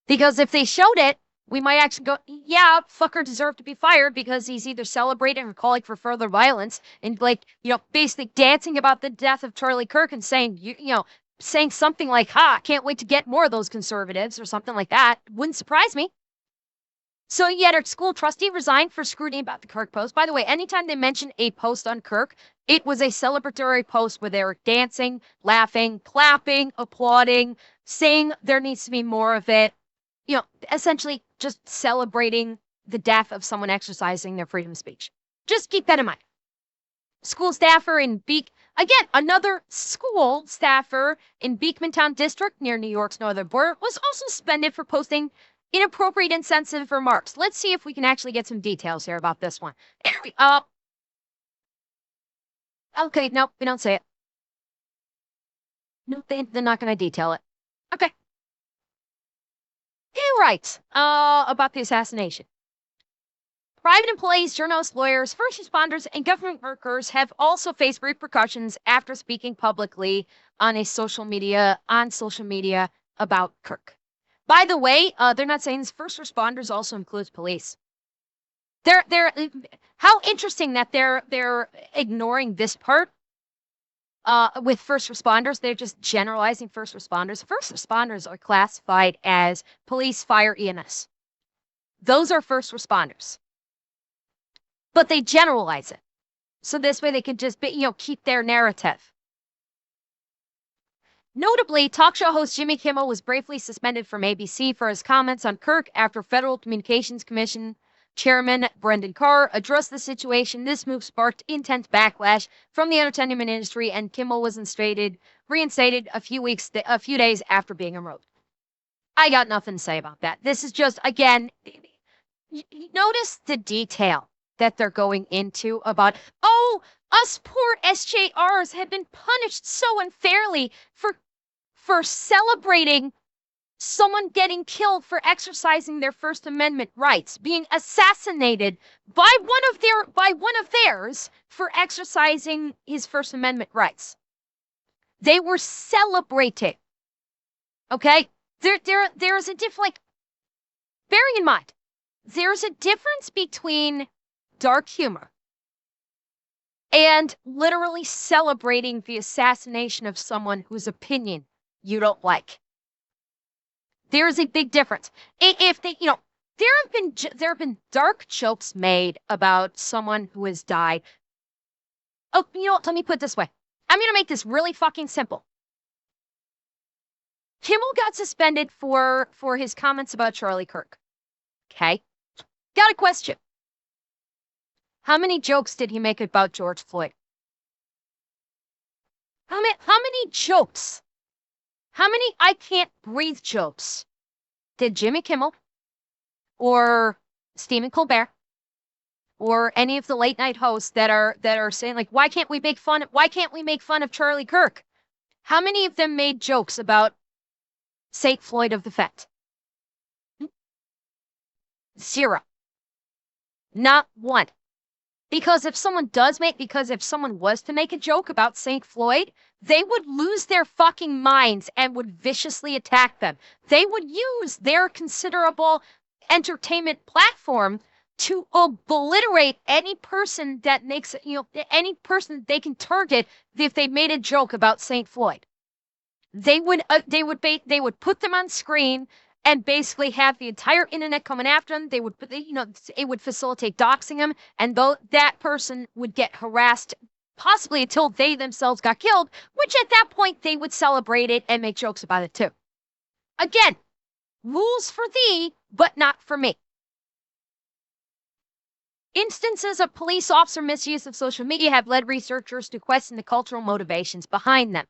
Because if they showed it, we might actually go, yeah, fucker deserved to be fired because he's either celebrating or calling for further violence and basically dancing about the death of Charlie Kirk and saying, saying something like, can't wait to get more of those conservatives or something like that. Wouldn't surprise me. So yet our school trustee resigned for scrutiny about the Kirk post. By the way, anytime they mention a post on Kirk, it was a celebratory post where they were dancing, laughing, clapping, applauding, saying there needs to be more of it. Essentially just celebrating the death of someone exercising their freedom of speech. Just keep that in mind. School staffer in another school staffer in Beekmantown District near New York's northern border was also suspended for posting inappropriate, insensitive remarks. Let's see if we can actually get some details here about this one. Okay, nope, we don't say it. Nope, they're not going to detail it. Okay. He writes about the assassination. Private employees, journalists, lawyers, first responders, and government workers have also faced repercussions after speaking publicly on social media about Kirk. By the way, they're not saying this. First responders also includes police. They're how interesting that they're ignoring this part. With first responders, they're just generalizing first responders. First responders are classified as police, fire, EMS. Those are first responders. But they generalize it. So this way they can just keep their narrative. Notably, talk show host Jimmy Kimmel was briefly suspended from ABC for his comments on Kirk after Federal Communications Commission Chairman Brendan Carr addressed the situation. This move sparked intense backlash from the entertainment industry, and Kimmel was reinstated a few days after being removed. I got nothing to say about that. This is just, again, notice the detail that they're going into about, oh, us poor SJRs have been punished so unfairly for celebrating someone getting killed for exercising their First Amendment rights, being assassinated by one of theirs for exercising his First Amendment rights. They were celebrating. Okay? There's a bearing in mind, there's a difference between dark humor and literally celebrating the assassination of someone whose opinion you don't like. There's a big difference. If they, there have been dark jokes made about someone who has died. Oh, you know what? Let me put it this way. I'm going to make this really fucking simple. Kimmel got suspended for his comments about Charlie Kirk. Okay? Got a question. How many jokes did he make about George Floyd? How many jokes? How many I can't breathe jokes did Jimmy Kimmel or Stephen Colbert or any of the late night hosts that are saying, like, why can't we make fun of Charlie Kirk? How many of them made jokes about St. Floyd of the Fett? Zero. Not one. Because if someone was to make a joke about St. Floyd, they would lose their fucking minds and would viciously attack them. They would use their considerable entertainment platform to obliterate any person that makes, any person they can target if they made a joke about St. Floyd. They would put them on screen and basically have the entire internet coming after them. They would, it would facilitate doxing them, and that person would get harassed, possibly until they themselves got killed, which at that point they would celebrate it and make jokes about it too. Again, rules for thee, but not for me. Instances of police officer misuse of social media have led researchers to question the cultural motivations behind them.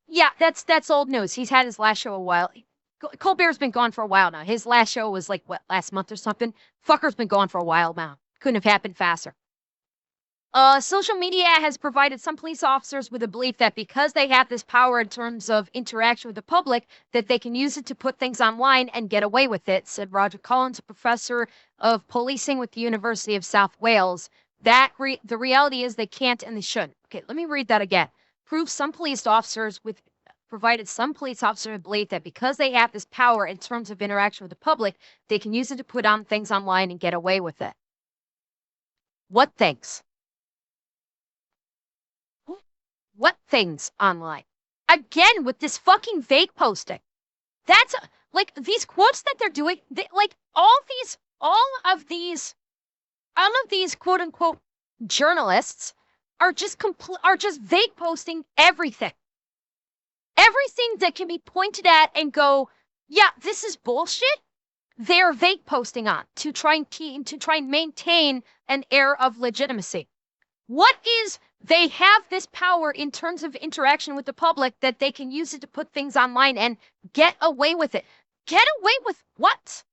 Yeah, that's old news. He's had his last show a while. Colbert's been gone for a while now. His last show was like, last month or something? Fucker's been gone for a while now. Couldn't have happened faster. Social media has provided some police officers with a belief that because they have this power in terms of interaction with the public, that they can use it to put things online and get away with it, said Roger Collins, a professor of policing with the University of South Wales. The reality is they can't and they shouldn't. Okay, let me read that again. Provided some police officers with belief that because they have this power in terms of interaction with the public, they can use it to put on things online and get away with it. What things? What things online? Again, with this fucking fake posting. That's like these quotes that they're doing. All of these quote unquote journalists are just vague posting everything. Everything that can be pointed at and go, yeah, this is bullshit. They're vague posting on to try and maintain an air of legitimacy. They have this power in terms of interaction with the public that they can use it to put things online and get away with it. Get away with what?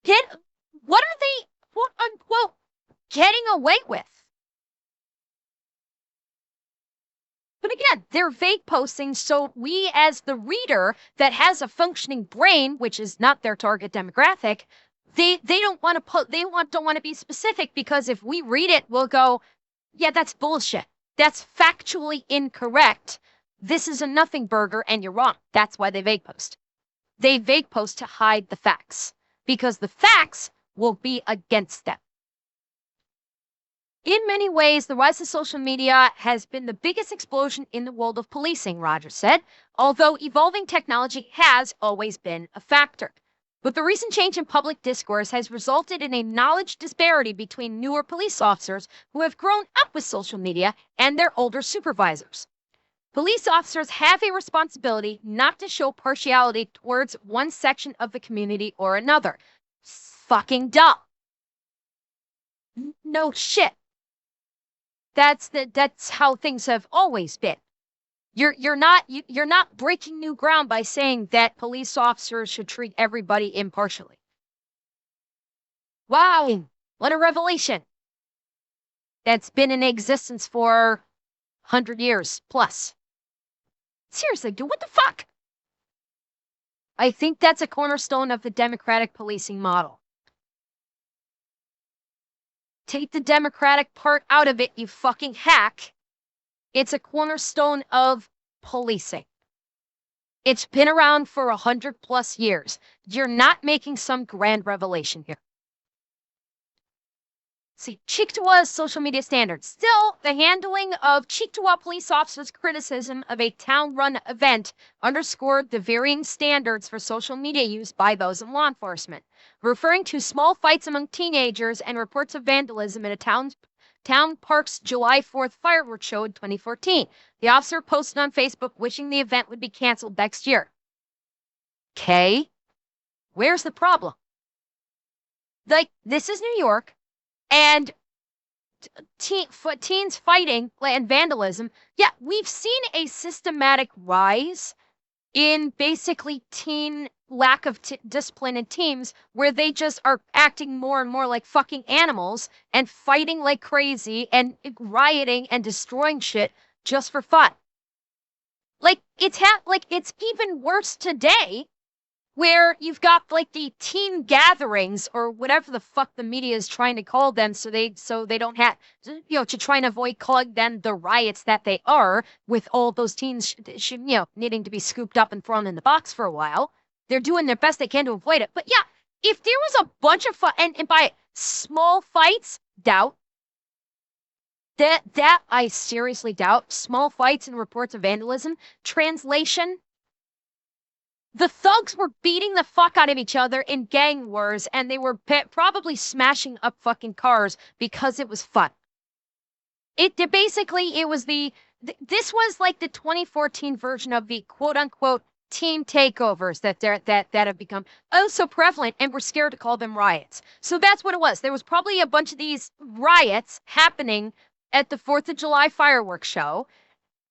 What are they, quote unquote, getting away with? But again, they're vague posting, so we as the reader that has a functioning brain, which is not their target demographic, they don't want to be specific, because if we read it, we'll go, yeah, that's bullshit. That's factually incorrect. This is a nothing burger and you're wrong. That's why they vague post. They vague post to hide the facts, because the facts will be against them. In many ways, the rise of social media has been the biggest explosion in the world of policing, Rogers said, although evolving technology has always been a factor. But the recent change in public discourse has resulted in a knowledge disparity between newer police officers who have grown up with social media and their older supervisors. Police officers have a responsibility not to show partiality towards one section of the community or another. Fucking dumb. No shit. That's how things have always been. You're not breaking new ground by saying that police officers should treat everybody impartially. Wow, what a revelation. That's been in existence for 100 years plus. Seriously, dude, what the fuck? I think that's a cornerstone of the democratic policing model. Take the democratic part out of it, you fucking hack. It's a cornerstone of policing. It's been around for 100+ years. You're not making some grand revelation here. See, Cheektowa's social media standards. Still, the handling of Cheektowa police officers' criticism of a town-run event underscored the varying standards for social media use by those in law enforcement. Referring to small fights among teenagers and reports of vandalism in a town park's July 4th fireworks show in 2014, the officer posted on Facebook wishing the event would be canceled next year. Okay, where's the problem? Like, this is New York. And teens fighting and vandalism. Yeah, we've seen a systematic rise in basically teen lack of discipline in teams where they just are acting more and more like fucking animals and fighting like crazy and rioting and destroying shit just for fun. Like it's even worse today, where you've got like the teen gatherings or whatever the fuck the media is trying to call them, so they don't have, to try and avoid calling them the riots that they are, with all those teens needing to be scooped up and thrown in the box for a while. They're doing their best they can to avoid it. But yeah, if there was a bunch of and by small fights, doubt that I seriously doubt. Small fights and reports of vandalism. Translation: the thugs were beating the fuck out of each other in gang wars, and they were probably smashing up fucking cars because it was fun. This was like the 2014 version of the quote unquote team takeovers that have become so prevalent, and we're scared to call them riots. So that's what it was. There was probably a bunch of these riots happening at the 4th of July fireworks show,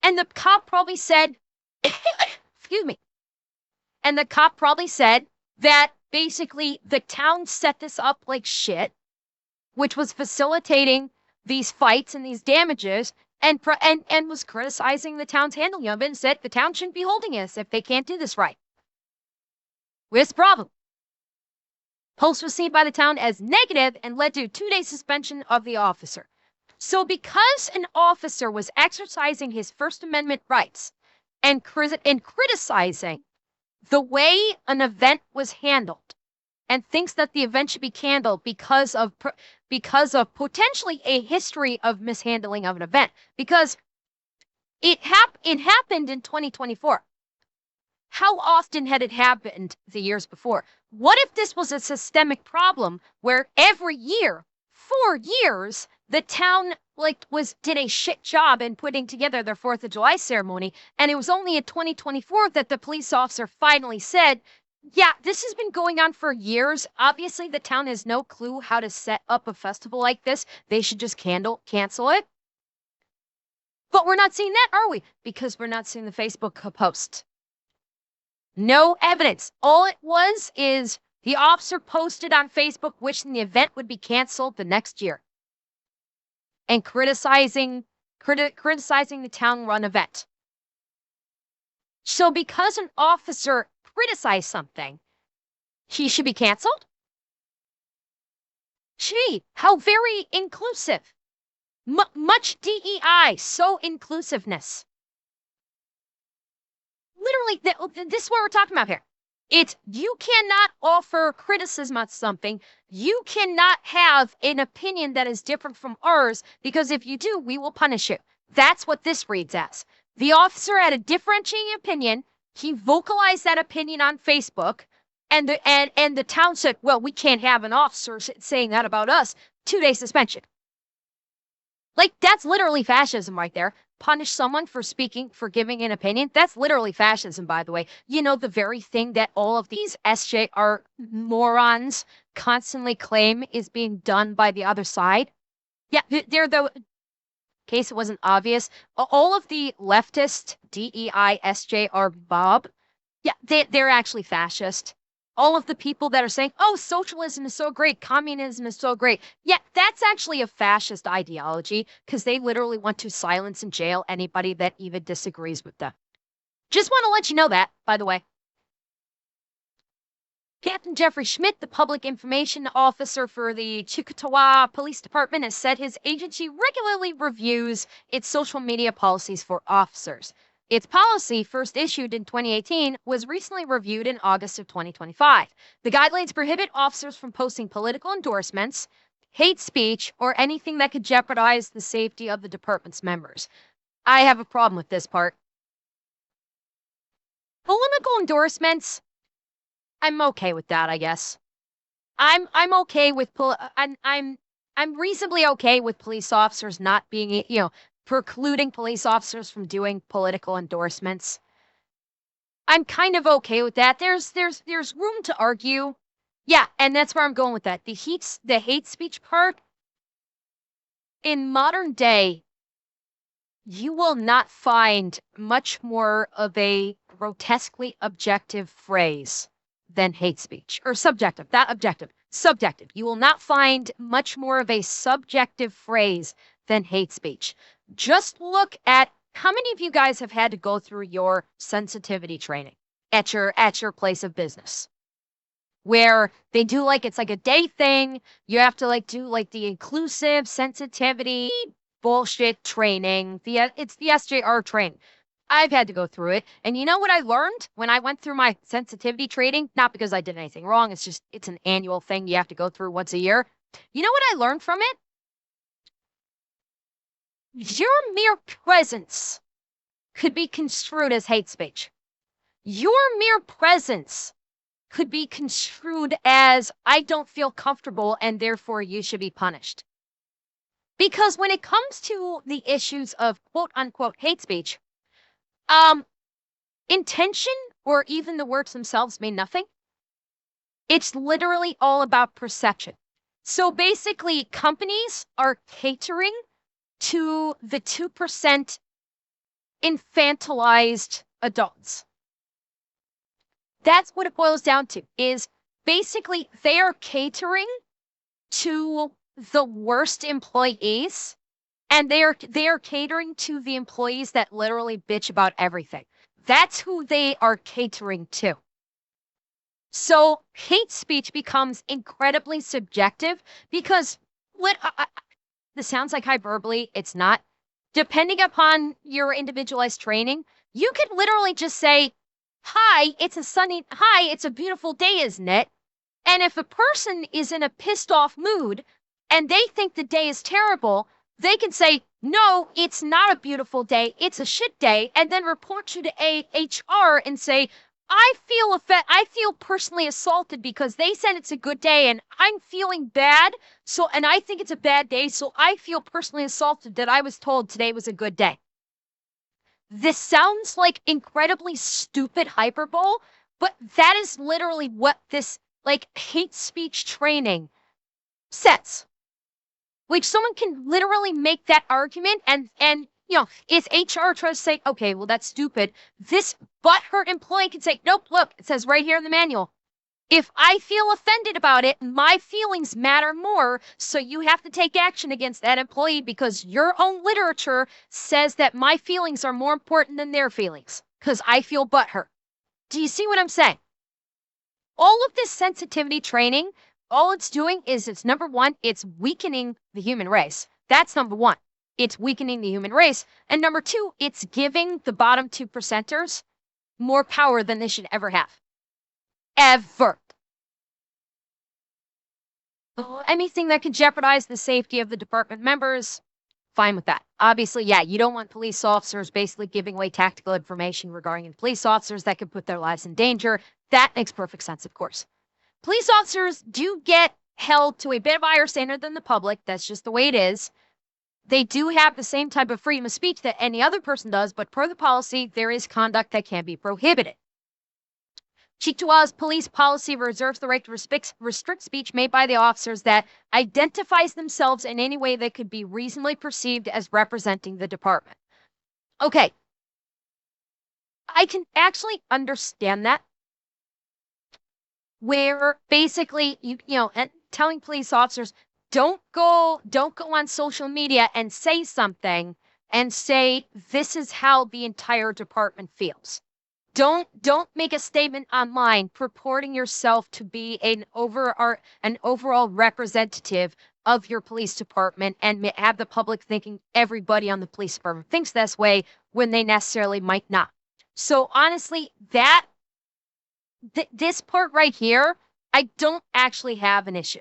and the cop probably said, excuse me. And the cop probably said that basically the town set this up like shit, which was facilitating these fights and these damages, and was criticizing the town's handling of it, and said the town shouldn't be holding us if they can't do this right. Where's the problem? Post was seen by the town as negative and led to a 2-day suspension of the officer. So because an officer was exercising his First Amendment rights and criticizing the way an event was handled, and thinks that the event should be canceled because of potentially a history of mishandling of an event, because it happened in 2024. How often had it happened the years before? What if this was a systemic problem where every year, 4 years, the town did a shit job in putting together their 4th of July ceremony, and it was only in 2024 that the police officer finally said, yeah, this has been going on for years. Obviously, the town has no clue how to set up a festival like this. They should just cancel it. But we're not seeing that, are we? Because we're not seeing the Facebook post. No evidence. All it was is the officer posted on Facebook wishing the event would be canceled the next year, and criticizing the town-run event. So because an officer criticized something, he should be canceled? Gee, how very inclusive. Much DEI, so inclusiveness. Literally, this is what we're talking about here. You cannot offer criticism on something. You cannot have an opinion that is different from ours, because if you do, we will punish you. That's what this reads as. The officer had a differentiating opinion. He vocalized that opinion on Facebook, and the town said, well, we can't have an officer saying that about us. 2-day suspension. Like, that's literally fascism right there. punish someone for giving an opinion, that's literally fascism, by the way. You know, the very thing that all of these SJR morons constantly claim is being done by the other side. Yeah, they're the case it wasn't obvious. All of the leftist DEI SJR Bob, yeah, they're actually fascist. All of the people that are saying, oh, socialism is so great, communism is so great. Yeah, that's actually a fascist ideology because they literally want to silence and jail anybody that even disagrees with them. Just want to let you know that, by the way. Captain Jeffrey Schmidt, the public information officer for the Chickasaw Police Department, has said his agency regularly reviews its social media policies for officers. Its policy, first issued in 2018, was recently reviewed in August of 2025. The guidelines prohibit officers from posting political endorsements, hate speech, or anything that could jeopardize the safety of the department's members. I have a problem with this part. Political endorsements, I'm okay with that, I guess. I'm okay with I'm reasonably okay with police officers not being, precluding police officers from doing political endorsements. I'm kind of okay with that. There's room to argue. Yeah, and that's where I'm going with that. The hate speech part, in modern day, you will not find much more of a grotesquely objective phrase than hate speech. Or subjective, not objective. Subjective. You will not find much more of a subjective phrase than hate speech. Just look at how many of you guys have had to go through your sensitivity training at your place of business, where they do it's like a day thing. You have to do the inclusive sensitivity bullshit training. It's the SJR training. I've had to go through it. And you know what I learned when I went through my sensitivity training? Not because I did anything wrong. It's an annual thing you have to go through once a year. You know what I learned from it? Your mere presence could be construed as hate speech. Your mere presence could be construed as, I don't feel comfortable and therefore you should be punished. Because when it comes to the issues of quote unquote hate speech, intention or even the words themselves mean nothing. It's literally all about perception. So basically, companies are catering to the 2% infantilized adults. That's what it boils down to, is basically they are catering to the worst employees, and they are catering to the employees that literally bitch about everything. That's who they are catering to. So hate speech becomes incredibly subjective because this sounds like hyperbole. It's not. Depending upon your individualized training, you could literally just say, hi, it's a beautiful day, isn't it? And if a person is in a pissed off mood and they think the day is terrible, they can say, no, it's not a beautiful day. It's a shit day. And then report you to HR and say, I feel personally assaulted because they said it's a good day and I'm feeling bad. And I think it's a bad day. So I feel personally assaulted that I was told today was a good day. This sounds like incredibly stupid hyperbole, but that is literally what this hate speech training says. Someone can literally make that argument and if HR tries to say, okay, well, that's stupid, this butthurt employee can say, nope, look, it says right here in the manual. If I feel offended about it, my feelings matter more, so you have to take action against that employee because your own literature says that my feelings are more important than their feelings because I feel butthurt. Do you see what I'm saying? All of this sensitivity training, all it's doing is it's number one, it's weakening the human race. That's number one. It's weakening the human race. And number two, it's giving the bottom 2%ers more power than they should ever have. Ever. Anything that can jeopardize the safety of the department members, fine with that. Obviously, yeah, you don't want police officers basically giving away tactical information regarding police officers that could put their lives in danger. That makes perfect sense, of course. Police officers do get held to a bit of higher standard than the public. That's just the way it is. They do have the same type of freedom of speech that any other person does, but per the policy, there is conduct that can be prohibited. Chictawa's police policy reserves the right to restrict speech made by the officers that identifies themselves in any way that could be reasonably perceived as representing the department. Okay. I can actually understand that. Where basically and telling police officers, don't go on social media and say something and say this is how the entire department feels. Don't make a statement online purporting yourself to be an overall representative of your police department and have the public thinking everybody on the police department thinks this way when they necessarily might not. So honestly, this part right here, I don't actually have an issue.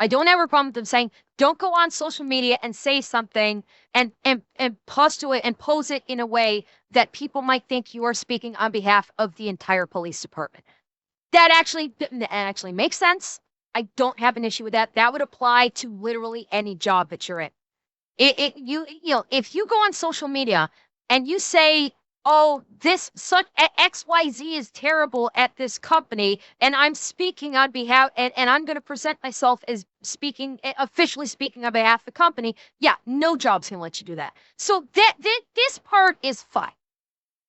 I don't have a problem with them saying, don't go on social media and say something and post to it and pose it in a way that people might think you are speaking on behalf of the entire police department. That actually makes sense. I don't have an issue with that. That would apply to literally any job that you're in. If you go on social media and you say, oh, this such XYZ is terrible at this company, and I'm speaking on behalf, and I'm going to present myself as officially speaking on behalf of the company. Yeah, no job's going to let you do that. So this part is fine.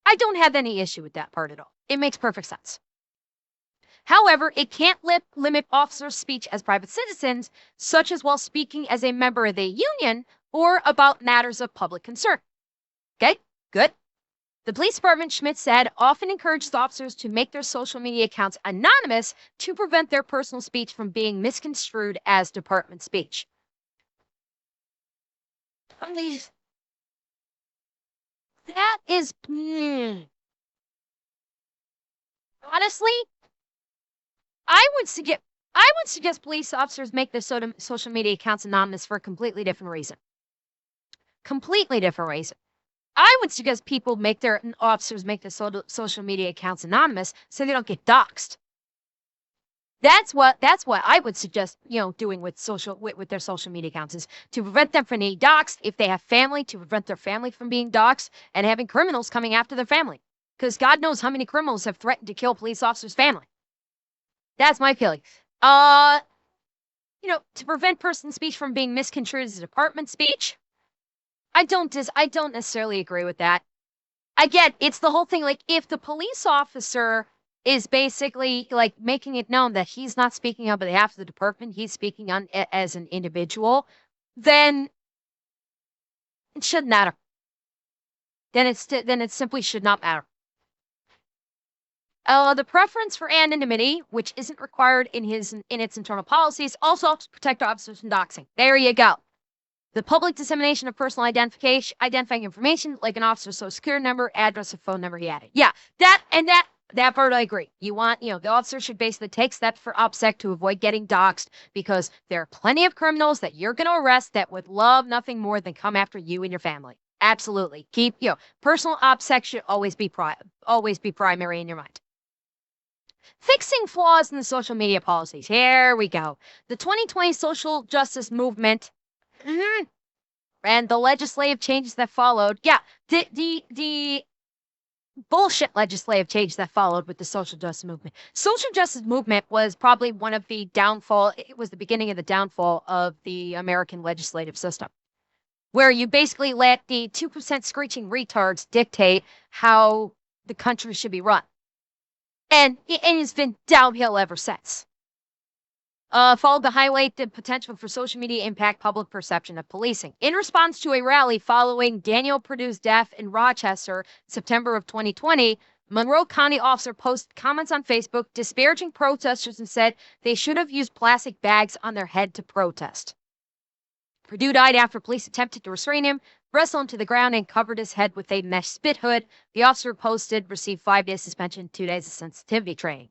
I don't have any issue with that part at all. It makes perfect sense. However, it can't limit officers' speech as private citizens, such as while speaking as a member of a union or about matters of public concern. Okay, good. The police department, Schmidt said, often encourages officers to make their social media accounts anonymous to prevent their personal speech from being misconstrued as department speech. That is... Honestly, I would suggest police officers make their social media accounts anonymous for a completely different reason. Completely different reason. I would suggest officers make their social media accounts anonymous so they don't get doxxed. That's what I would suggest, doing with their social media accounts is to prevent them from being doxxed. If they have family, to prevent their family from being doxxed and having criminals coming after their family. Because God knows how many criminals have threatened to kill police officers' family. That's my feeling. To prevent person speech from being misconstrued as a department speech. I don't necessarily agree with that. Again, it's the whole thing, like, if the police officer is basically, like, making it known that he's not speaking on behalf of the department, he's speaking on as an individual, then it shouldn't matter. Then it simply should not matter. The preference for anonymity, which isn't required in its internal policies, also helps protect officers from doxing. There you go. The public dissemination of personal identifying information, like an officer's social security number, address, or phone number, he added. Yeah, that part I agree. You want, the officer should basically take steps for OPSEC to avoid getting doxxed, because there are plenty of criminals that you're going to arrest that would love nothing more than come after you and your family. Absolutely. Keep, personal OPSEC should always be primary in your mind. Fixing flaws in the social media policies. Here we go. The 2020 social justice movement. And the legislative changes that followed. Yeah, the bullshit legislative changes that followed with the social justice movement. Social justice movement was probably one of the it was the beginning of the downfall of the American legislative system, where you basically let the 2% screeching retards dictate how the country should be run. And it's been downhill ever since. Followed to highlight the potential for social media impact public perception of policing. In response to a rally following Daniel Perdue's death in Rochester, September of 2020, Monroe County officer posted comments on Facebook disparaging protesters and said they should have used plastic bags on their head to protest. Perdue died after police attempted to restrain him, wrestled him to the ground, and covered his head with a mesh spit hood. The officer posted received 5 days suspension, 2 days of sensitivity training.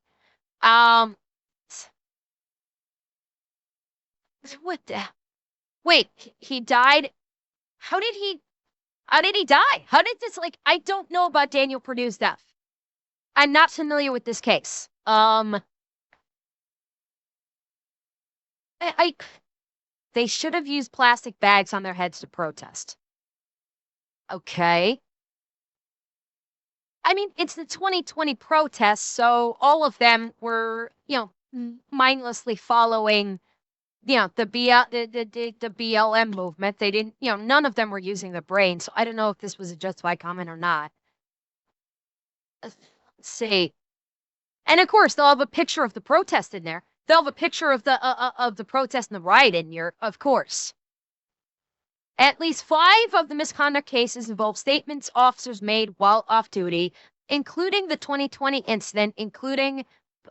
What the? Wait, he died? How did he die? How did this, I don't know about Daniel Perdue's death. I'm not familiar with this case. They should have used plastic bags on their heads to protest. Okay. I mean, it's the 2020 protests, so all of them were, mindlessly following, the BLM movement. They didn't, none of them were using the brain. So I don't know if this was a justified comment or not. Let's see. And of course, they'll have a picture of the protest in there. They'll have a picture of the protest and the riot in here, of course. At least 5 of the misconduct cases involve statements officers made while off duty, including the 2020 incident, including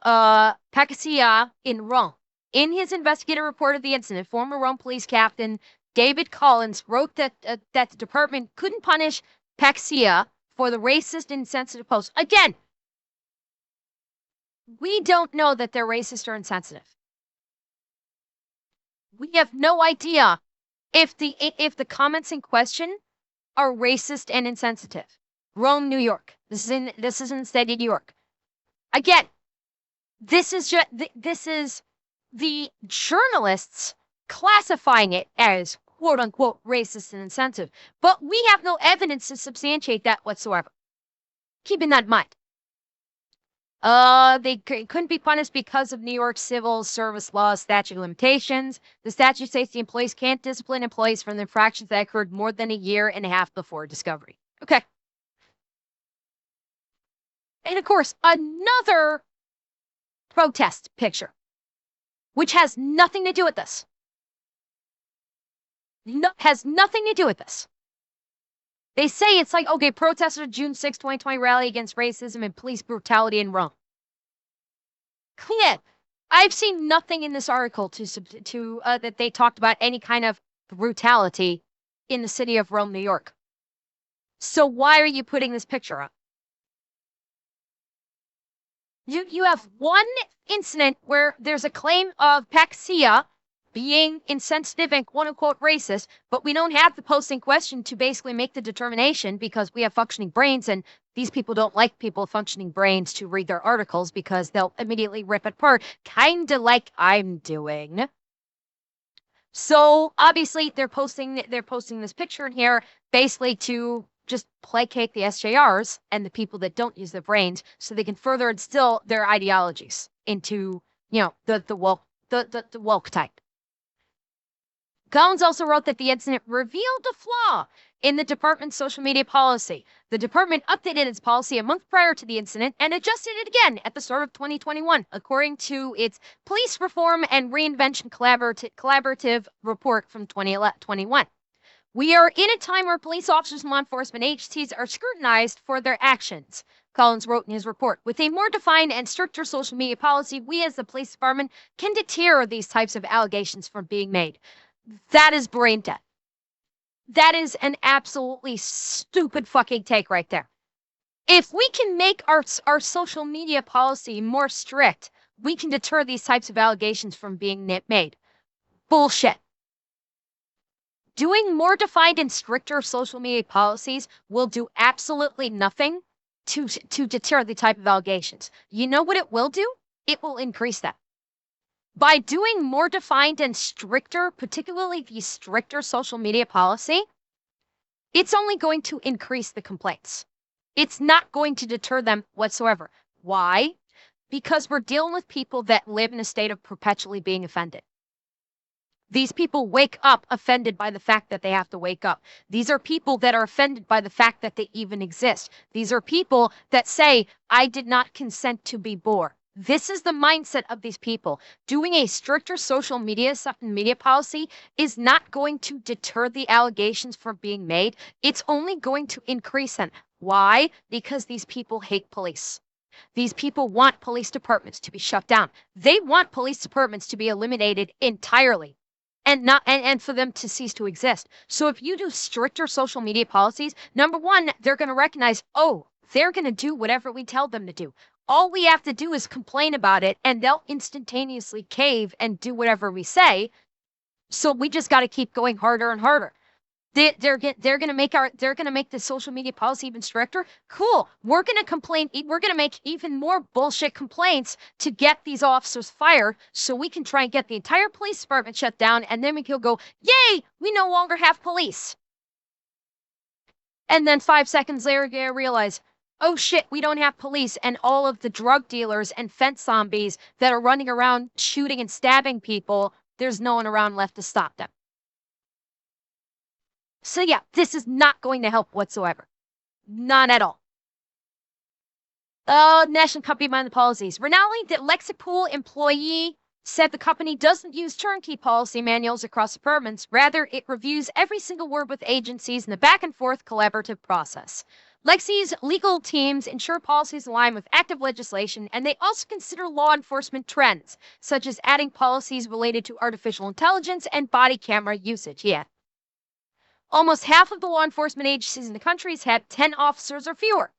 Pacassia in Rome. In his investigative report of the incident, former Rome police captain David Collins wrote that the department couldn't punish Pacassia for the racist and insensitive posts. Again, we don't know that they're racist or insensitive. We have no idea if the comments in question are racist and insensitive. Rome, New York. This is in the state of New York. Again, this is the journalists classifying it as quote unquote racist and insensitive, but we have no evidence to substantiate that whatsoever. Keeping that in mind. They couldn't be punished because of New York civil service law statute of limitations. The statute states the employees can't discipline employees for the infractions that occurred more than a year and a half before discovery. Okay. And of course, another protest picture, which has nothing to do with this. Has nothing to do with this. They say it's like, okay, protesters at June 6, 2020 rally against racism and police brutality in Rome. Yeah, I've seen nothing in this article that they talked about any kind of brutality in the city of Rome, New York. So why are you putting this picture up? You have one incident where there's a claim of Pacassia being insensitive and quote-unquote racist, but we don't have the post in question to basically make the determination because we have functioning brains, and these people don't like people with functioning brains to read their articles because they'll immediately rip it apart, kind of like I'm doing. So obviously they're posting this picture in here basically to just placate the SJRs and the people that don't use their brains so they can further instill their ideologies into, the woke type. Collins also wrote that the incident revealed a flaw in the department's social media policy. The department updated its policy a month prior to the incident and adjusted it again at the start of 2021, according to its Police Reform and Reinvention Collaborative report from 2021. We are in a time where police officers and law enforcement agencies are scrutinized for their actions, Collins wrote in his report. With a more defined and stricter social media policy, we as the police department can deter these types of allegations from being made. That is brain dead. That is an absolutely stupid fucking take right there. If we can make our social media policy more strict, we can deter these types of allegations from being made. Bullshit. Doing more defined and stricter social media policies will do absolutely nothing to deter the type of allegations. You know what it will do? It will increase that. By doing more defined and stricter, particularly the stricter social media policy, it's only going to increase the complaints. It's not going to deter them whatsoever. Why? Because we're dealing with people that live in a state of perpetually being offended. These people wake up offended by the fact that they have to wake up. These are people that are offended by the fact that they even exist. These are people that say, I did not consent to be born. This is the mindset of these people. Doing a stricter social media policy is not going to deter the allegations from being made. It's only going to increase them. Why? Because these people hate police. These people want police departments to be shut down. They want police departments to be eliminated entirely and for them to cease to exist. So if you do stricter social media policies, number one, they're going to recognize, oh, they're going to do whatever we tell them to do. All we have to do is complain about it, and they'll instantaneously cave and do whatever we say. So we just got to keep going harder and harder. They're gonna make the social media policy even stricter. Cool. We're gonna make even more bullshit complaints to get these officers fired, so we can try and get the entire police department shut down, and then we can go, yay, we no longer have police. And then 5 seconds later, you realize, oh shit, we don't have police, and all of the drug dealers and fence zombies that are running around shooting and stabbing people, there's no one around left to stop them. So yeah, this is not going to help whatsoever. None at all. National company behind the policies. Rinaldi, the Lexipool employee, said the company doesn't use turnkey policy manuals across departments. Rather, it reviews every single word with agencies in the back and forth collaborative process. Lexi's legal teams ensure policies align with active legislation, and they also consider law enforcement trends, such as adding policies related to artificial intelligence and body camera usage. Yeah. Almost half of the law enforcement agencies in the country have 10 officers or fewer.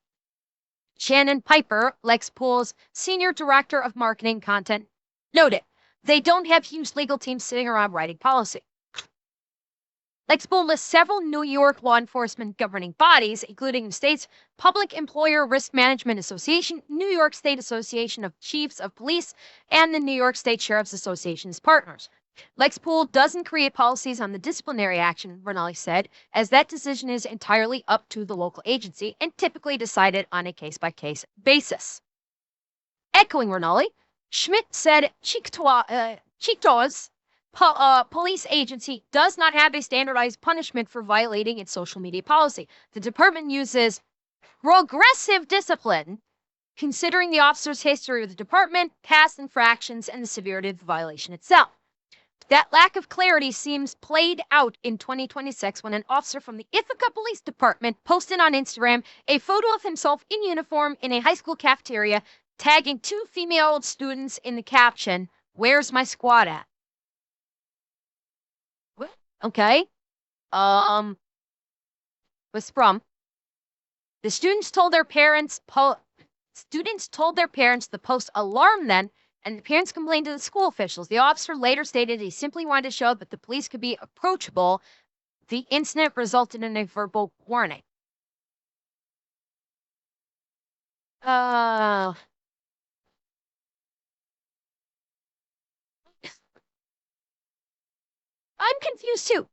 Shannon Piper, Lexipool's senior director of marketing content, noted they don't have huge legal teams sitting around writing policy. Lexipool lists several New York law enforcement governing bodies, including the state's Public Employer Risk Management Association, New York State Association of Chiefs of Police, and the New York State Sheriff's Association's partners. Lexipool doesn't create policies on the disciplinary action, Rinaldi said, as that decision is entirely up to the local agency and typically decided on a case-by-case basis. Echoing Rinaldi, Schmidt said Chicto's police agency does not have a standardized punishment for violating its social media policy. The department uses progressive discipline, considering the officer's history with the department, past infractions, and the severity of the violation itself. That lack of clarity seems played out in 2026 when an officer from the Ithaca Police Department posted on Instagram a photo of himself in uniform in a high school cafeteria, tagging 2 female students in the caption, "Where's my squad at?" What? Okay. Was from. The students told their parents the post alarmed them, and the parents complained to the school officials. The officer later stated he simply wanted to show that the police could be approachable. The incident resulted in a verbal warning. I'm confused too.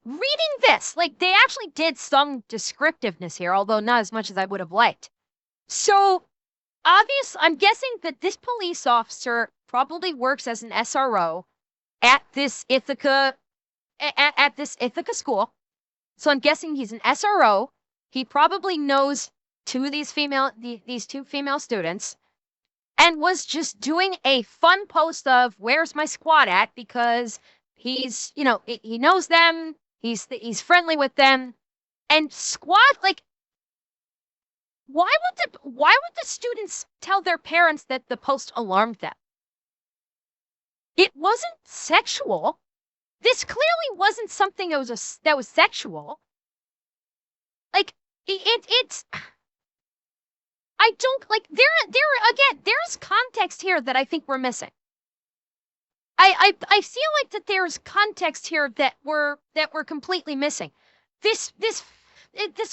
Reading this, they actually did some descriptiveness here, although not as much as I would have liked. So, I'm guessing that this police officer probably works as an SRO at this Ithaca school. So I'm guessing he's an SRO. He probably knows these 2 female students, and was just doing a fun post of "Where's my squad at?" because he's, he knows them. He's friendly with them, and squad why would the students tell their parents that the post alarmed them? It wasn't sexual. This clearly wasn't something that was sexual. It's I don't there's context here that I think we're missing. I feel like that there's context here that we're completely missing. This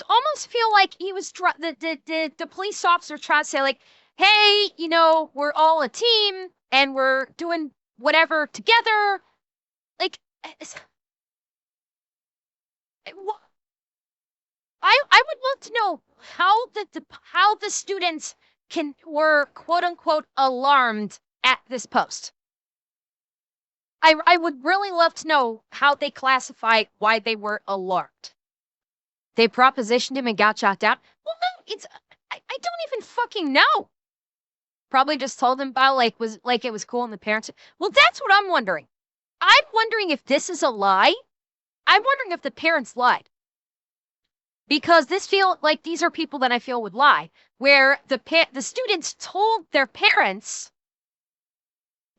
almost feel like he was the police officer trying to say hey, we're all a team and we're doing whatever together. I would love to know how the students were quote unquote alarmed at this post. I would really love to know how they classify why they were alarmed. They propositioned him and got shot down. Well, no, I don't even fucking know. Probably just told him about it was cool and the parents. Well, that's what I'm wondering. I'm wondering if this is a lie. I'm wondering if the parents lied. Because these are people that I feel would lie, where the students told their parents.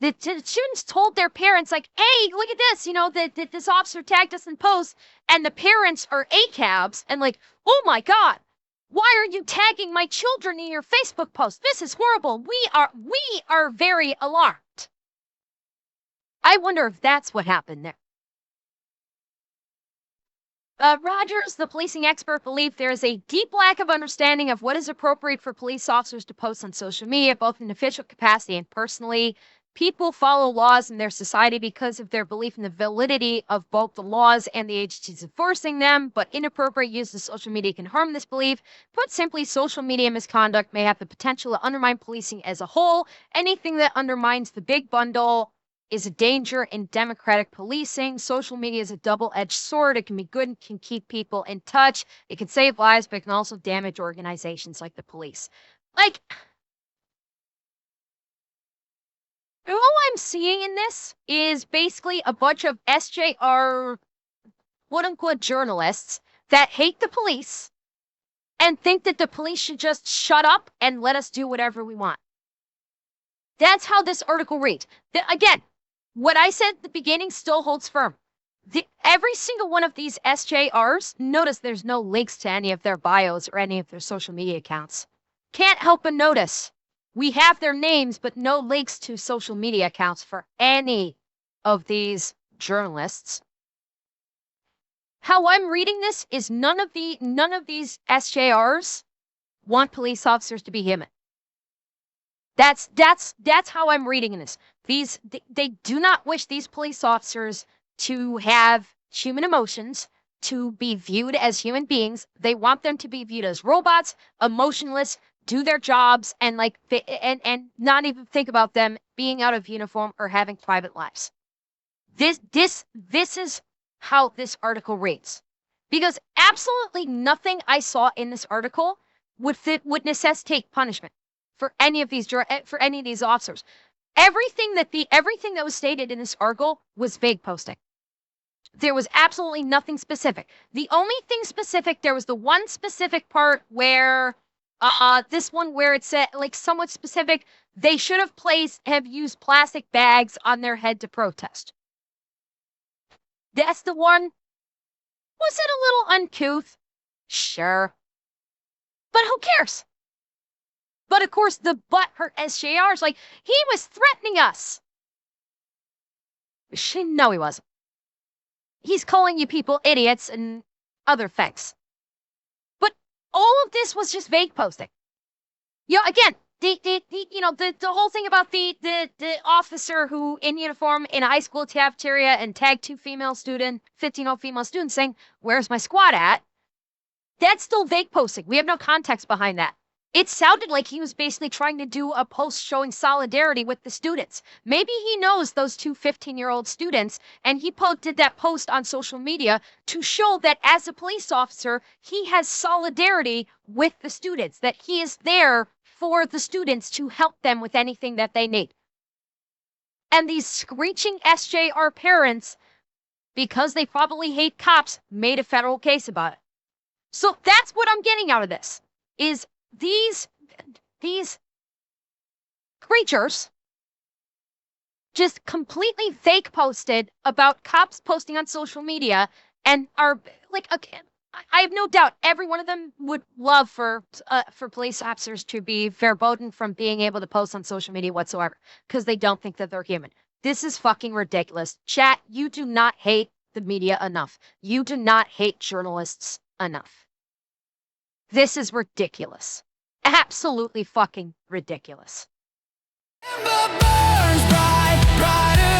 The students told their parents, hey, look at this, that this officer tagged us in post, and the parents are ACABs, and oh my God, why are you tagging my children in your Facebook post? This is horrible. We are very alarmed. I wonder if that's what happened there. Rogers, the policing expert, believed there is a deep lack of understanding of what is appropriate for police officers to post on social media, both in official capacity and personally. People follow laws in their society because of their belief in the validity of both the laws and the agencies enforcing them, but inappropriate use of social media can harm this belief. Put simply, social media misconduct may have the potential to undermine policing as a whole. Anything that undermines the big bundle is a danger in democratic policing. Social media is a double-edged sword. It can be good and can keep people in touch. It can save lives, but it can also damage organizations like the police. Like, all I'm seeing in this is basically a bunch of SJR, quote-unquote, journalists that hate the police and think that the police should just shut up and let us do whatever we want. That's how this article reads. Again, what I said at the beginning still holds firm. Every single one of these SJRs, notice there's no links to any of their bios or any of their social media accounts. Can't help but notice. We have their names, but no links to social media accounts for any of these journalists. How I'm reading this is none of these SJRs want police officers to be human. That's how I'm reading this. They do not wish these police officers to have human emotions, to be viewed as human beings. They want them to be viewed as robots, emotionless, do their jobs, and and not even think about them being out of uniform or having private lives. This is how this article reads, because absolutely nothing I saw in this article would necessitate punishment for any of these officers. Everything that was stated in this article was vague posting. There was absolutely nothing specific. The only thing specific, there was the one specific part where this one where it said, like, somewhat specific, they should have used plastic bags on their head to protest. That's the one. Was it a little uncouth? Sure. But who cares? But of course, the butthurt SJR's like, he was threatening us. No, he wasn't. He's calling you people idiots and other things. But all of this was just vague posting. Again, the whole thing about the officer who in uniform in a high school cafeteria and tagged 15 female students saying, "Where's my squad at?" That's still vague posting. We have no context behind that. It sounded like he was basically trying to do a post showing solidarity with the students. Maybe he knows those two 15-year-old students, and he did that post on social media to show that as a police officer, he has solidarity with the students, that he is there for the students to help them with anything that they need. And these screeching SJR parents, because they probably hate cops, made a federal case about it. So that's what I'm getting out of this, is these creatures just completely fake posted about cops posting on social media and are like, okay, I have no doubt every one of them would love for police officers to be verboten from being able to post on social media whatsoever because they don't think that they're human. This is fucking ridiculous. Chat, you do not hate the media enough. You do not hate journalists enough. This is ridiculous. Absolutely fucking ridiculous. Ember burns bright, brighter